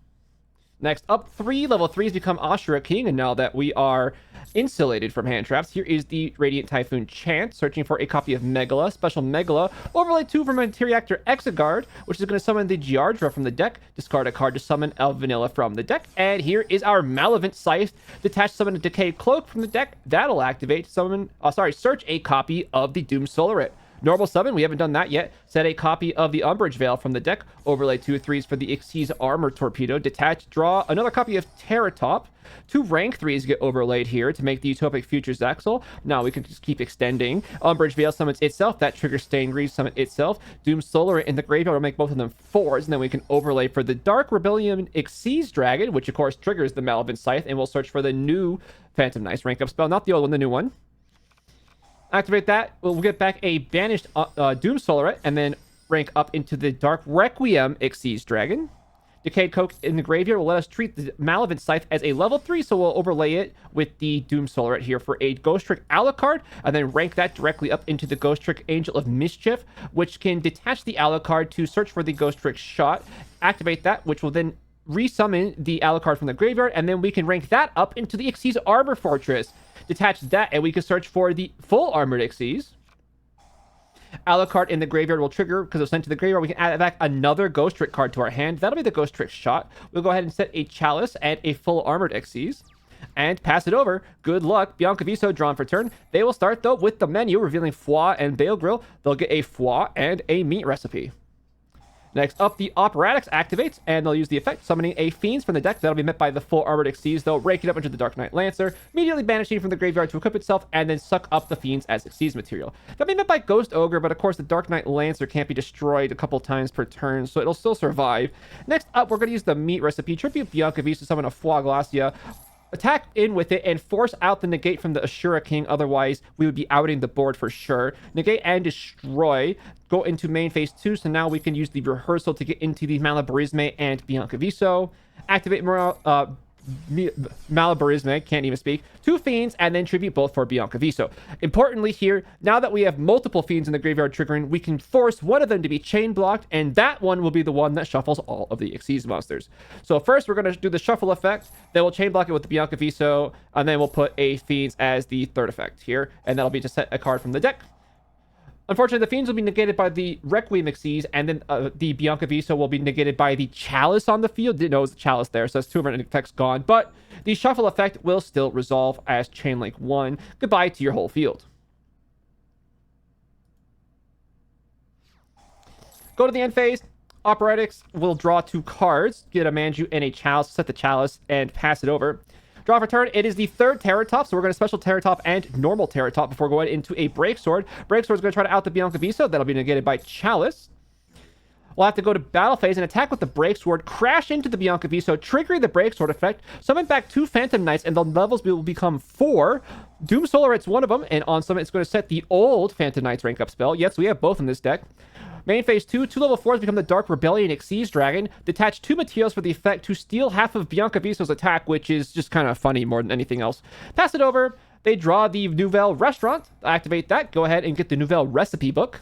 Next up, 3 level 3s become Ashura King, and now that we are insulated from hand traps, here is the Radiant Typhoon Chant, searching for a copy of Megala, Special Megala, overlay 2 from Materiactor Exiguard, which is going to summon the Giardra from the deck, discard a card to summon El Vanilla from the deck, and here is our Malavent Scythe, detach summon a Decayed Cloak from the deck, that'll activate, search a copy of the Doom Solaret. Normal summon, we haven't done that yet. Set a copy of the Umbrage Veil from the deck. Overlay 2 3s for the Xyz Armor Torpedo. Detach, draw another copy of Terratop. 2 rank 3s get overlaid here to make the Utopic Futures Axle. Now we can just keep extending. Umbrage Veil summons itself. That triggers Stained Greaves summon itself. Doom Solar in the graveyard will make both of them 4s. And then we can overlay for the Dark Rebellion Xyz Dragon, which of course triggers the Malavent Scythe. And we'll search for the new Phantom Knight's rank up spell. Not the old one, the new one. Activate that. We'll get back a banished Doom Solaret and then rank up into the Dark Requiem Xyz Dragon. Decayed Coke in the graveyard will let us treat the Malavent Scythe as a level 3, so we'll overlay it with the Doom Solaret here for a Ghost Trick Alucard, and then rank that directly up into the Ghost Trick Angel of Mischief, which can detach the Alucard to search for the Ghost Trick Shot. Activate that, which will then resummon the Alucard from the graveyard, and then we can rank that up into the Xyz Armor Fortress. Detach that, and we can search for the full armored Xyz. Alucard in the graveyard will trigger because it was sent to the graveyard. We can add back another Ghost Trick card to our hand. That'll be the Ghost Trick Shot. We'll go ahead and set a Chalice and a full armored Xyz and pass it over. Good luck. Bianca Viso drawn for turn. They will start though with the menu revealing Foie and Bale Grill. They'll get a Foie and a meat recipe. Next up, the Operatics activates, and they'll use the effect, summoning a Fiends from the deck. That'll be met by the full Armored Xyz. They'll rake it up into the Dark Knight Lancer, immediately banishing from the graveyard to equip itself, and then suck up the Fiends as Xyz material. That'll be met by Ghost Ogre, but of course the Dark Knight Lancer can't be destroyed a couple times per turn, so it'll still survive. Next up, we're going to use the Meat Recipe. Tribute Bianca Viso to summon a Foie Glacia. Attack in with it and force out the negate from the Ashura King, otherwise we would be outing the board for sure. Negate and destroy. Go into main phase 2, so now we can use the rehearsal to get into the Malabarisme and Bianca Viso. Activate Malabarisme, can't even speak. 2 Fiends, and then tribute both for Bianca Viso. Importantly here, now that we have multiple Fiends in the graveyard triggering, we can force one of them to be chain blocked, and that one will be the one that shuffles all of the Xyz monsters. So first, we're going to do the shuffle effect, then we'll chain block it with the Bianca Viso, and then we'll put a Fiends as the third effect here, and that'll be to set a card from the deck. Unfortunately, the Fiends will be negated by the Requiem Xyz, and then the Bianca Viso will be negated by the Chalice on the field. Didn't know it was the Chalice there, so that's 2 of our effects gone. But the Shuffle effect will still resolve as Chainlink 1. Goodbye to your whole field. Go to the end phase. Operatics will draw 2 cards, get a Manju and a Chalice, set the Chalice, and pass it over. Draw for turn. It is the 3rd Terratop, so we're going to special Terratop and normal Terratop before going into a Break Sword. Break Sword is going to try to out the Bianca Viso. That'll be negated by Chalice. We'll have to go to battle phase and attack with the Break Sword, crash into the Bianca Viso, triggering the Break Sword effect, summon back 2 Phantom Knights, and the levels will become 4. Doom Solaret's one of them, and on summon it's going to set the old Phantom Knights rank up spell. Yes, we have both in this deck. Main phase 2, 2 level 4s become the Dark Rebellion Xyz Dragon. Detach 2 materials for the effect to steal half of Bianca Viso's attack, which is just kind of funny more than anything else. Pass it over. They draw the Nouvelles Restaurant. Activate that. Go ahead and get the Nouvelles Recipe book.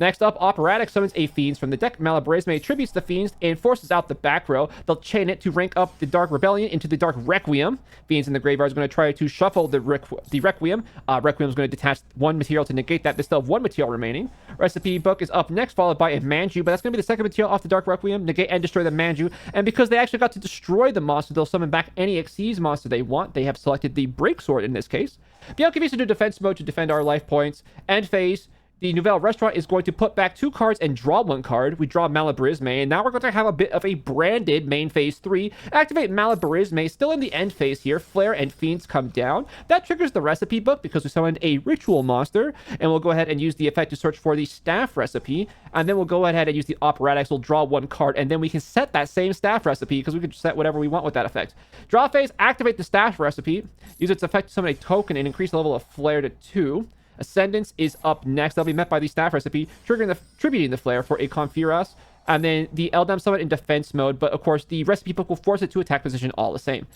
Next up, Operatic summons a Fiends from the deck. Malabresme tributes the Fiends and forces out the back row. They'll chain it to rank up the Dark Rebellion into the Dark Requiem. Fiends in the graveyard is going to try to shuffle the Requiem. Requiem is going to detach one material to negate that. They still have one material remaining. Recipe book is up next, followed by a Manju, but that's going to be the second material off the Dark Requiem. Negate and destroy the Manju. And because they actually got to destroy the monster, they'll summon back any Xyz monster they want. They have selected the Breaksword in this case. Bianca do defense mode to defend our life points. End phase. The Nouvelles Restaurant is going to put back 2 cards and draw 1 card. We draw Malabresme, and now we're going to have a bit of a branded main phase 3. Activate Malabresme, still in the end phase here. Flare and Fiends come down. That triggers the recipe book because we summoned a ritual monster, and we'll go ahead and use the effect to search for the staff recipe, and then we'll go ahead and use the Operatics. We'll draw 1 card, and then we can set that same staff recipe because we can set whatever we want with that effect. Draw phase, activate the staff recipe. Use its effect to summon a token and increase the level of Flare to 2. Ascendance is up next. They'll be met by the staff recipe, tributing the flare for a Confiras, and then the Eldam summon in defense mode, but of course the recipe book will force it to attack position all the same.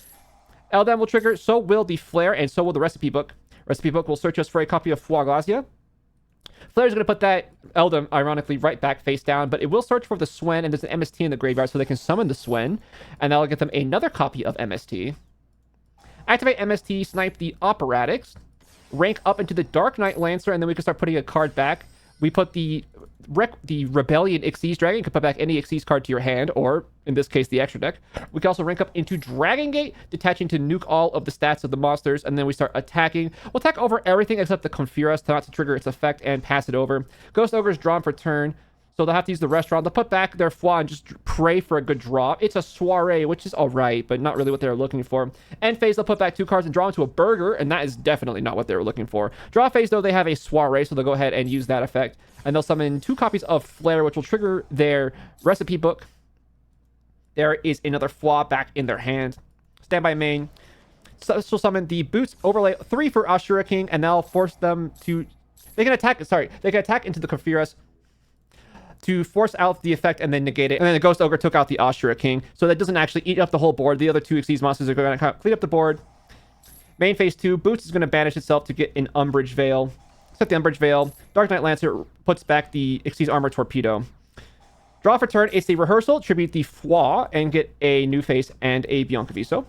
Eldam will trigger, so will the flare, and so will the recipe book. Recipe book will search us for a copy of Foie Glacia. Flare is going to put that Eldam, ironically, right back face down, but it will search for the Swen, and there's an MST in the graveyard, so they can summon the Swen, and that'll get them another copy of MST. Activate MST, snipe the Operatics. Rank up into the Dark Knight Lancer, and then we can start putting a card back. We put the Rebellion Xyz Dragon. You can put back any Xyz card to your hand, or in this case, the extra deck. We can also rank up into Dragon Gate, detaching to nuke all of the stats of the monsters, and then we start attacking. We'll attack over everything except the Confiras, not to trigger its effect and pass it over. Ghost Ogre is drawn for turn, so they'll have to use the restaurant. They'll put back their Foie and just pray for a good draw. It's a Soiree, which is alright, but not really what they were looking for. End phase, they'll put back 2 cards and draw into a Burger, and that is definitely not what they were looking for. Draw phase, though, they have a Soiree, so they'll go ahead and use that effect. And they'll summon 2 copies of Flare, which will trigger their recipe book. There is another Foie back in their hand. Standby main. Special summon the Boots, overlay 3 for Ashura King, and that'll force them to... They can attack into the Confiras to force out the effect and then negate it. And then the Ghost Ogre took out the Ashura King, so that doesn't actually eat up the whole board. The other 2 Xyz monsters are going to clean up the board. Main phase 2, Boots is going to banish itself to get an Umbrage Veil. Set the Umbrage Veil. Dark Knight Lancer puts back the Xyz Armor Torpedo. Draw for turn, it's a Rehearsal, tribute the Foie, and get a New Face and a Biancaviso.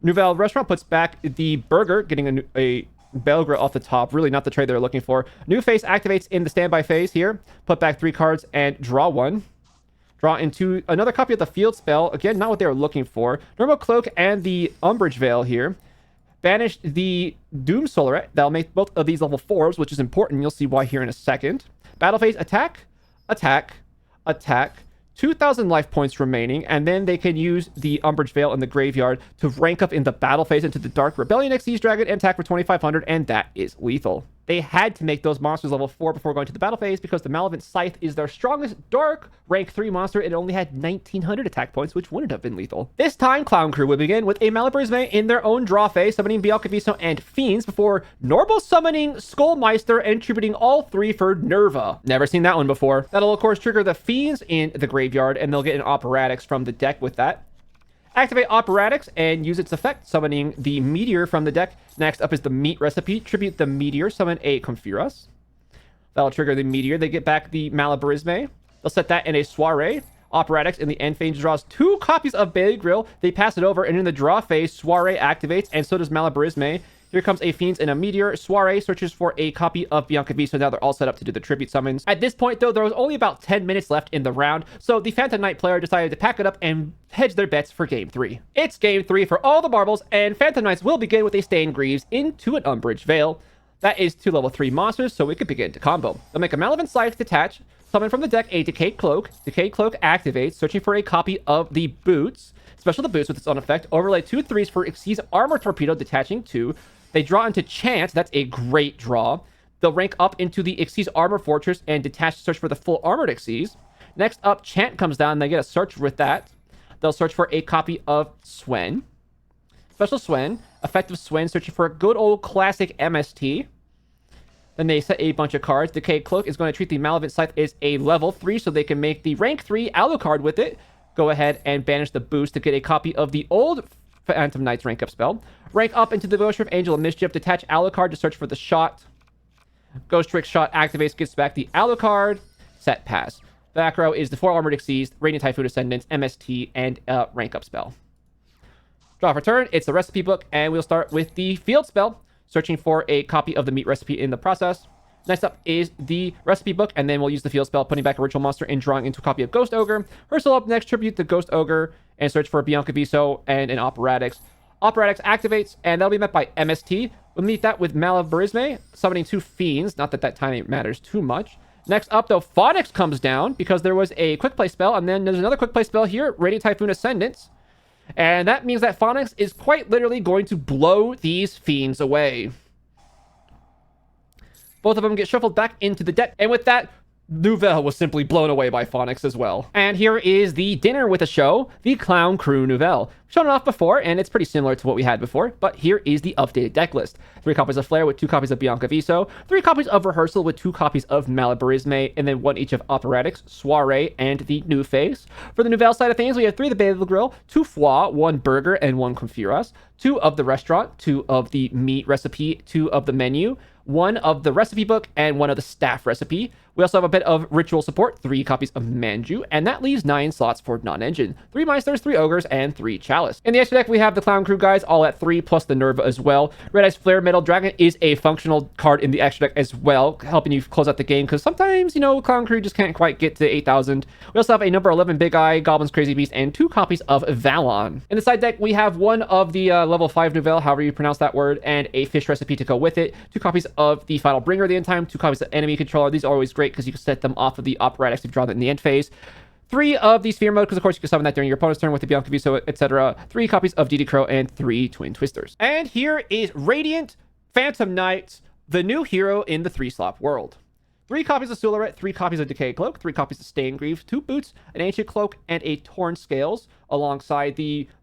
Nouvelles Restaurant puts back the Burger, getting a Belgra off the top. Really not the trade they're looking for. New Face activates in the standby phase here. Put back 3 cards and draw 1. Draw into another copy of the Field Spell. Again, not what they were looking for. Normal Cloak and the Umbrage Veil here. Banish the Doom Solaret. That'll make both of these level 4s, which is important. You'll see why here in a second. Battle phase, attack, attack, attack. 2,000 life points remaining, and then they can use the Umbrage Veil in the graveyard to rank up in the battle phase into the Dark Rebellion Xyz Dragon and attack for 2,500, and that is lethal. They had to make those monsters level 4 before going to the battle phase because the Malevolent Scythe is their strongest Dark rank 3 monster. It only had 1,900 attack points, which wouldn't have been lethal. This time, Clown Crew will begin with a Malabresme in their own draw phase, summoning Bialcaviso and Fiends before normal summoning Skullmeister and tributing all 3 for Nerva. Never seen that one before. That'll, of course, trigger the Fiends in the graveyard, and they'll get an Operatics from the deck with that. Activate Operatics and use its effect, summoning the Meteor from the deck. Next up is the Meat recipe. Tribute the Meteor, summon a Confiras. That'll trigger the Meteor. They get back the Malabresme. They'll set that in a Soiree. Operatics in the end phase draws 2 copies of Bailey Grill. They pass it over, and in the draw phase, Soiree activates, and so does Malabresme. Here comes a Fiends and a Meteor. Soiree searches for a copy of Biancaviso. Now they're all set up to do the tribute summons. At this point, though, there was only about 10 minutes left in the round, so the Phantom Knight player decided to pack it up and hedge their bets for Game 3. It's Game 3 for all the marbles, and Phantom Knights will begin with a Stained Greaves into an Umbrage Veil. That is 2 level 3 monsters, so we could begin to combo. They'll make a Malevolent Scythe detach, summon from the deck a Decayed Cloak. Decayed Cloak activates, searching for a copy of the Boots. Special the Boots with its own effect. Overlay 2 3s for Xyz Armor Torpedo, detaching 2. They draw into Chant. That's a great draw. They'll rank up into the Xyz Armor Fortress and detach to search for the full armored Xyz. Next up, Chant comes down, and they get a search with that. They'll search for a copy of Swen. Special Swen. Effective Swen, searching for a good old classic MST. Then they set a bunch of cards. Decayed Cloak is going to treat the Malevolent Scythe as a level 3, so they can make the rank 3 Alucard with it. Go ahead and banish the boost to get a copy of the old Phantom Knight's rank up spell. Rank up into the Devotion of Angel of Mischief. Detach Alucard to search for the shot. Ghost Trick Shot activates, gets back the Alucard. Set pass. Back row is the 4 Armored Exceeds, Radiant Typhoon Ascendants, MST, and a rank up spell. Draw for turn, it's the recipe book, and we'll start with the field spell, searching for a copy of the meat recipe in the process. Next up is the recipe book, and then we'll use the field spell, putting back a ritual monster and drawing into a copy of Ghost Ogre. Hersal up next, tribute the Ghost Ogre, and search for Bianca Viso and an Operatics. Operatics activates, and that'll be met by MST. We'll meet that with Malabarisme, summoning 2 Fiends. Not that timing matters too much. Next up, though, Phonics comes down because there was a quick play spell, and then there's another quick play spell here, Radiant Typhoon Ascendants. And that means that Phonics is quite literally going to blow these Fiends away. Both of them get shuffled back into the deck, and with that, Nouvelles was simply blown away by Phonics as well. And here is the dinner with a show, the Clown Crew Nouvelles. We've shown it off before, and it's pretty similar to what we had before, but here is the updated deck list. 3 copies of Flare with 2 copies of Bianca Viso, 3 copies of Rehearsal with 2 copies of Malabarisme, and then 1 each of Operatics, Soiree, and the New Face. For the Nouvelle side of things, we have 3 of the Bay of the Grill, 2 Foie, 1 Burger, and 1 Confiras, 2 of the Restaurant, 2 of the Meat Recipe, 2 of the Menu, 1 of the Recipe Book, and 1 of the Staff Recipe. We also have a bit of Ritual Support, 3 copies of Manju, and that leaves 9 slots for Non-Engine. 3 Meisters, 3 Ogres, and 3 Chalice. In the extra deck, we have the Clown Crew guys, all at 3, plus the Nerva as well. Red Eyes Flare Metal Dragon is a functional card in the extra deck as well, helping you close out the game, because sometimes, Clown Crew just can't quite get to 8,000. We also have a number 11 Big Eye, Goblins Crazy Beast, and 2 copies of Valon. In the side deck, we have 1 of the level 5 Nouvelle, however you pronounce that word, and a Fish Recipe to go with it. 2 copies of the Final Bringer of the End Time, 2 copies of Enemy Controller. These are always great because you can set them off of the Operatics if drawn in the end phase. 3 of the Sphere Mode, because of course you can summon that during your opponent's turn with the Bianca Viso, etc. 3 copies of DD Crow, and 3 Twin Twisters. And here is Radiant Phantom Knights, the new hero in the 3-slot world. 3 copies of Sularet, 3 copies of Decay Cloak, 3 copies of Staingreaves, 2 Boots, an Ancient Cloak, and a Torn Scales, alongside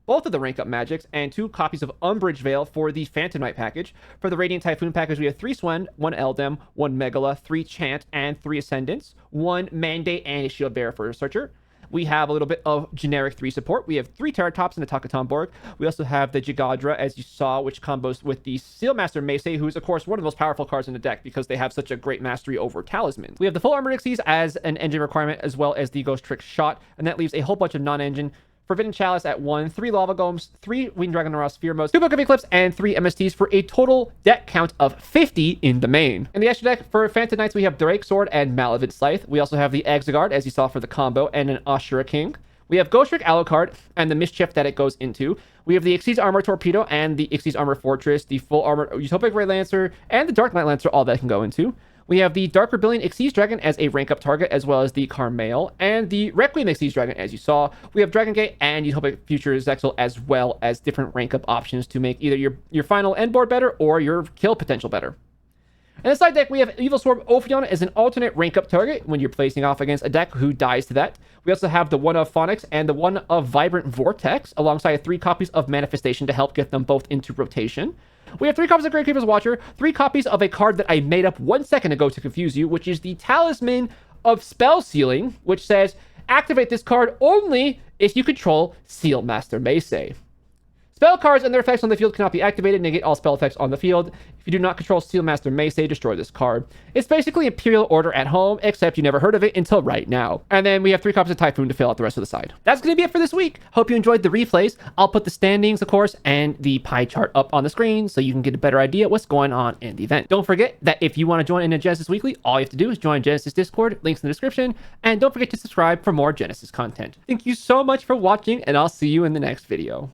both of the rank up magics, and 2 copies of Umbrage Veil for the Phantom Knight package. For the Radiant Typhoon package, we have 3 Swen, 1 Eldem, 1 Megala, 3 Chant, and 3 Ascendants, 1 Mandate, and a Shield Bearer for a Searcher. We have a little bit of generic 3 support. We have 3 Terratops and a Takaton Borg. We also have the Jigadra, as you saw, which combos with the Sealmaster Mace, who's, of course, one of the most powerful cards in the deck because they have such a great mastery over Talismans. We have the full Armored Exceeds as an engine requirement, as well as the Ghost Trick Shot, and that leaves a whole bunch of non-engine. Forbidden Chalice at 1, 3 Lava Golems, 3 Winged Dragon Aura Sphere Modes, 2 Book of Eclipse, and 3 MSTs for a total deck count of 50 in the main. In the extra deck, for Phantom Knights, we have Drake Sword and Malavit Scythe. We also have the Exodia, as you saw for the combo, and an Ashura King. We have Ghost Trick Alucard and the mischief that it goes into. We have the Xyz Armor Torpedo and the Xyz Armor Fortress, the full armor Utopic Ray Lancer, and the Dark Knight Lancer, all that can go into. We have the Dark Rebellion Xyz Dragon as a rank up target, as well as the Carmael, and the Requiem Xyz Dragon, as you saw. We have Dragon Gate and Utopic Future Zexal, as well as different rank up options to make either your final end board better or your kill potential better. In the side deck, we have Evil Swarm Ophion as an alternate rank up target when you're placing off against a deck who dies to that. We also have the 1 of Phonics and the 1 of Vibrant Vortex, alongside 3 copies of Manifestation to help get them both into rotation. We have 3 copies of Great Creeper's Watcher, 3 copies of a card that I made up 1 second ago to confuse you, which is the Talisman of Spell Sealing, which says, activate this card only if you control Sealmaster Mace. Spell cards and their effects on the field cannot be activated. Negate all spell effects on the field. If you do not control Sealmaster Mace, destroy this card. It's basically Imperial Order at home, except you never heard of it until right now. And then we have 3 copies of Typhoon to fill out the rest of the side. That's going to be it for this week. Hope you enjoyed the replays. I'll put the standings, of course, and the pie chart up on the screen so you can get a better idea what's going on in the event. Don't forget that if you want to join in a Genesis Weekly, all you have to do is join Genesis Discord. Links in the description. And don't forget to subscribe for more Genesis content. Thank you so much for watching, and I'll see you in the next video.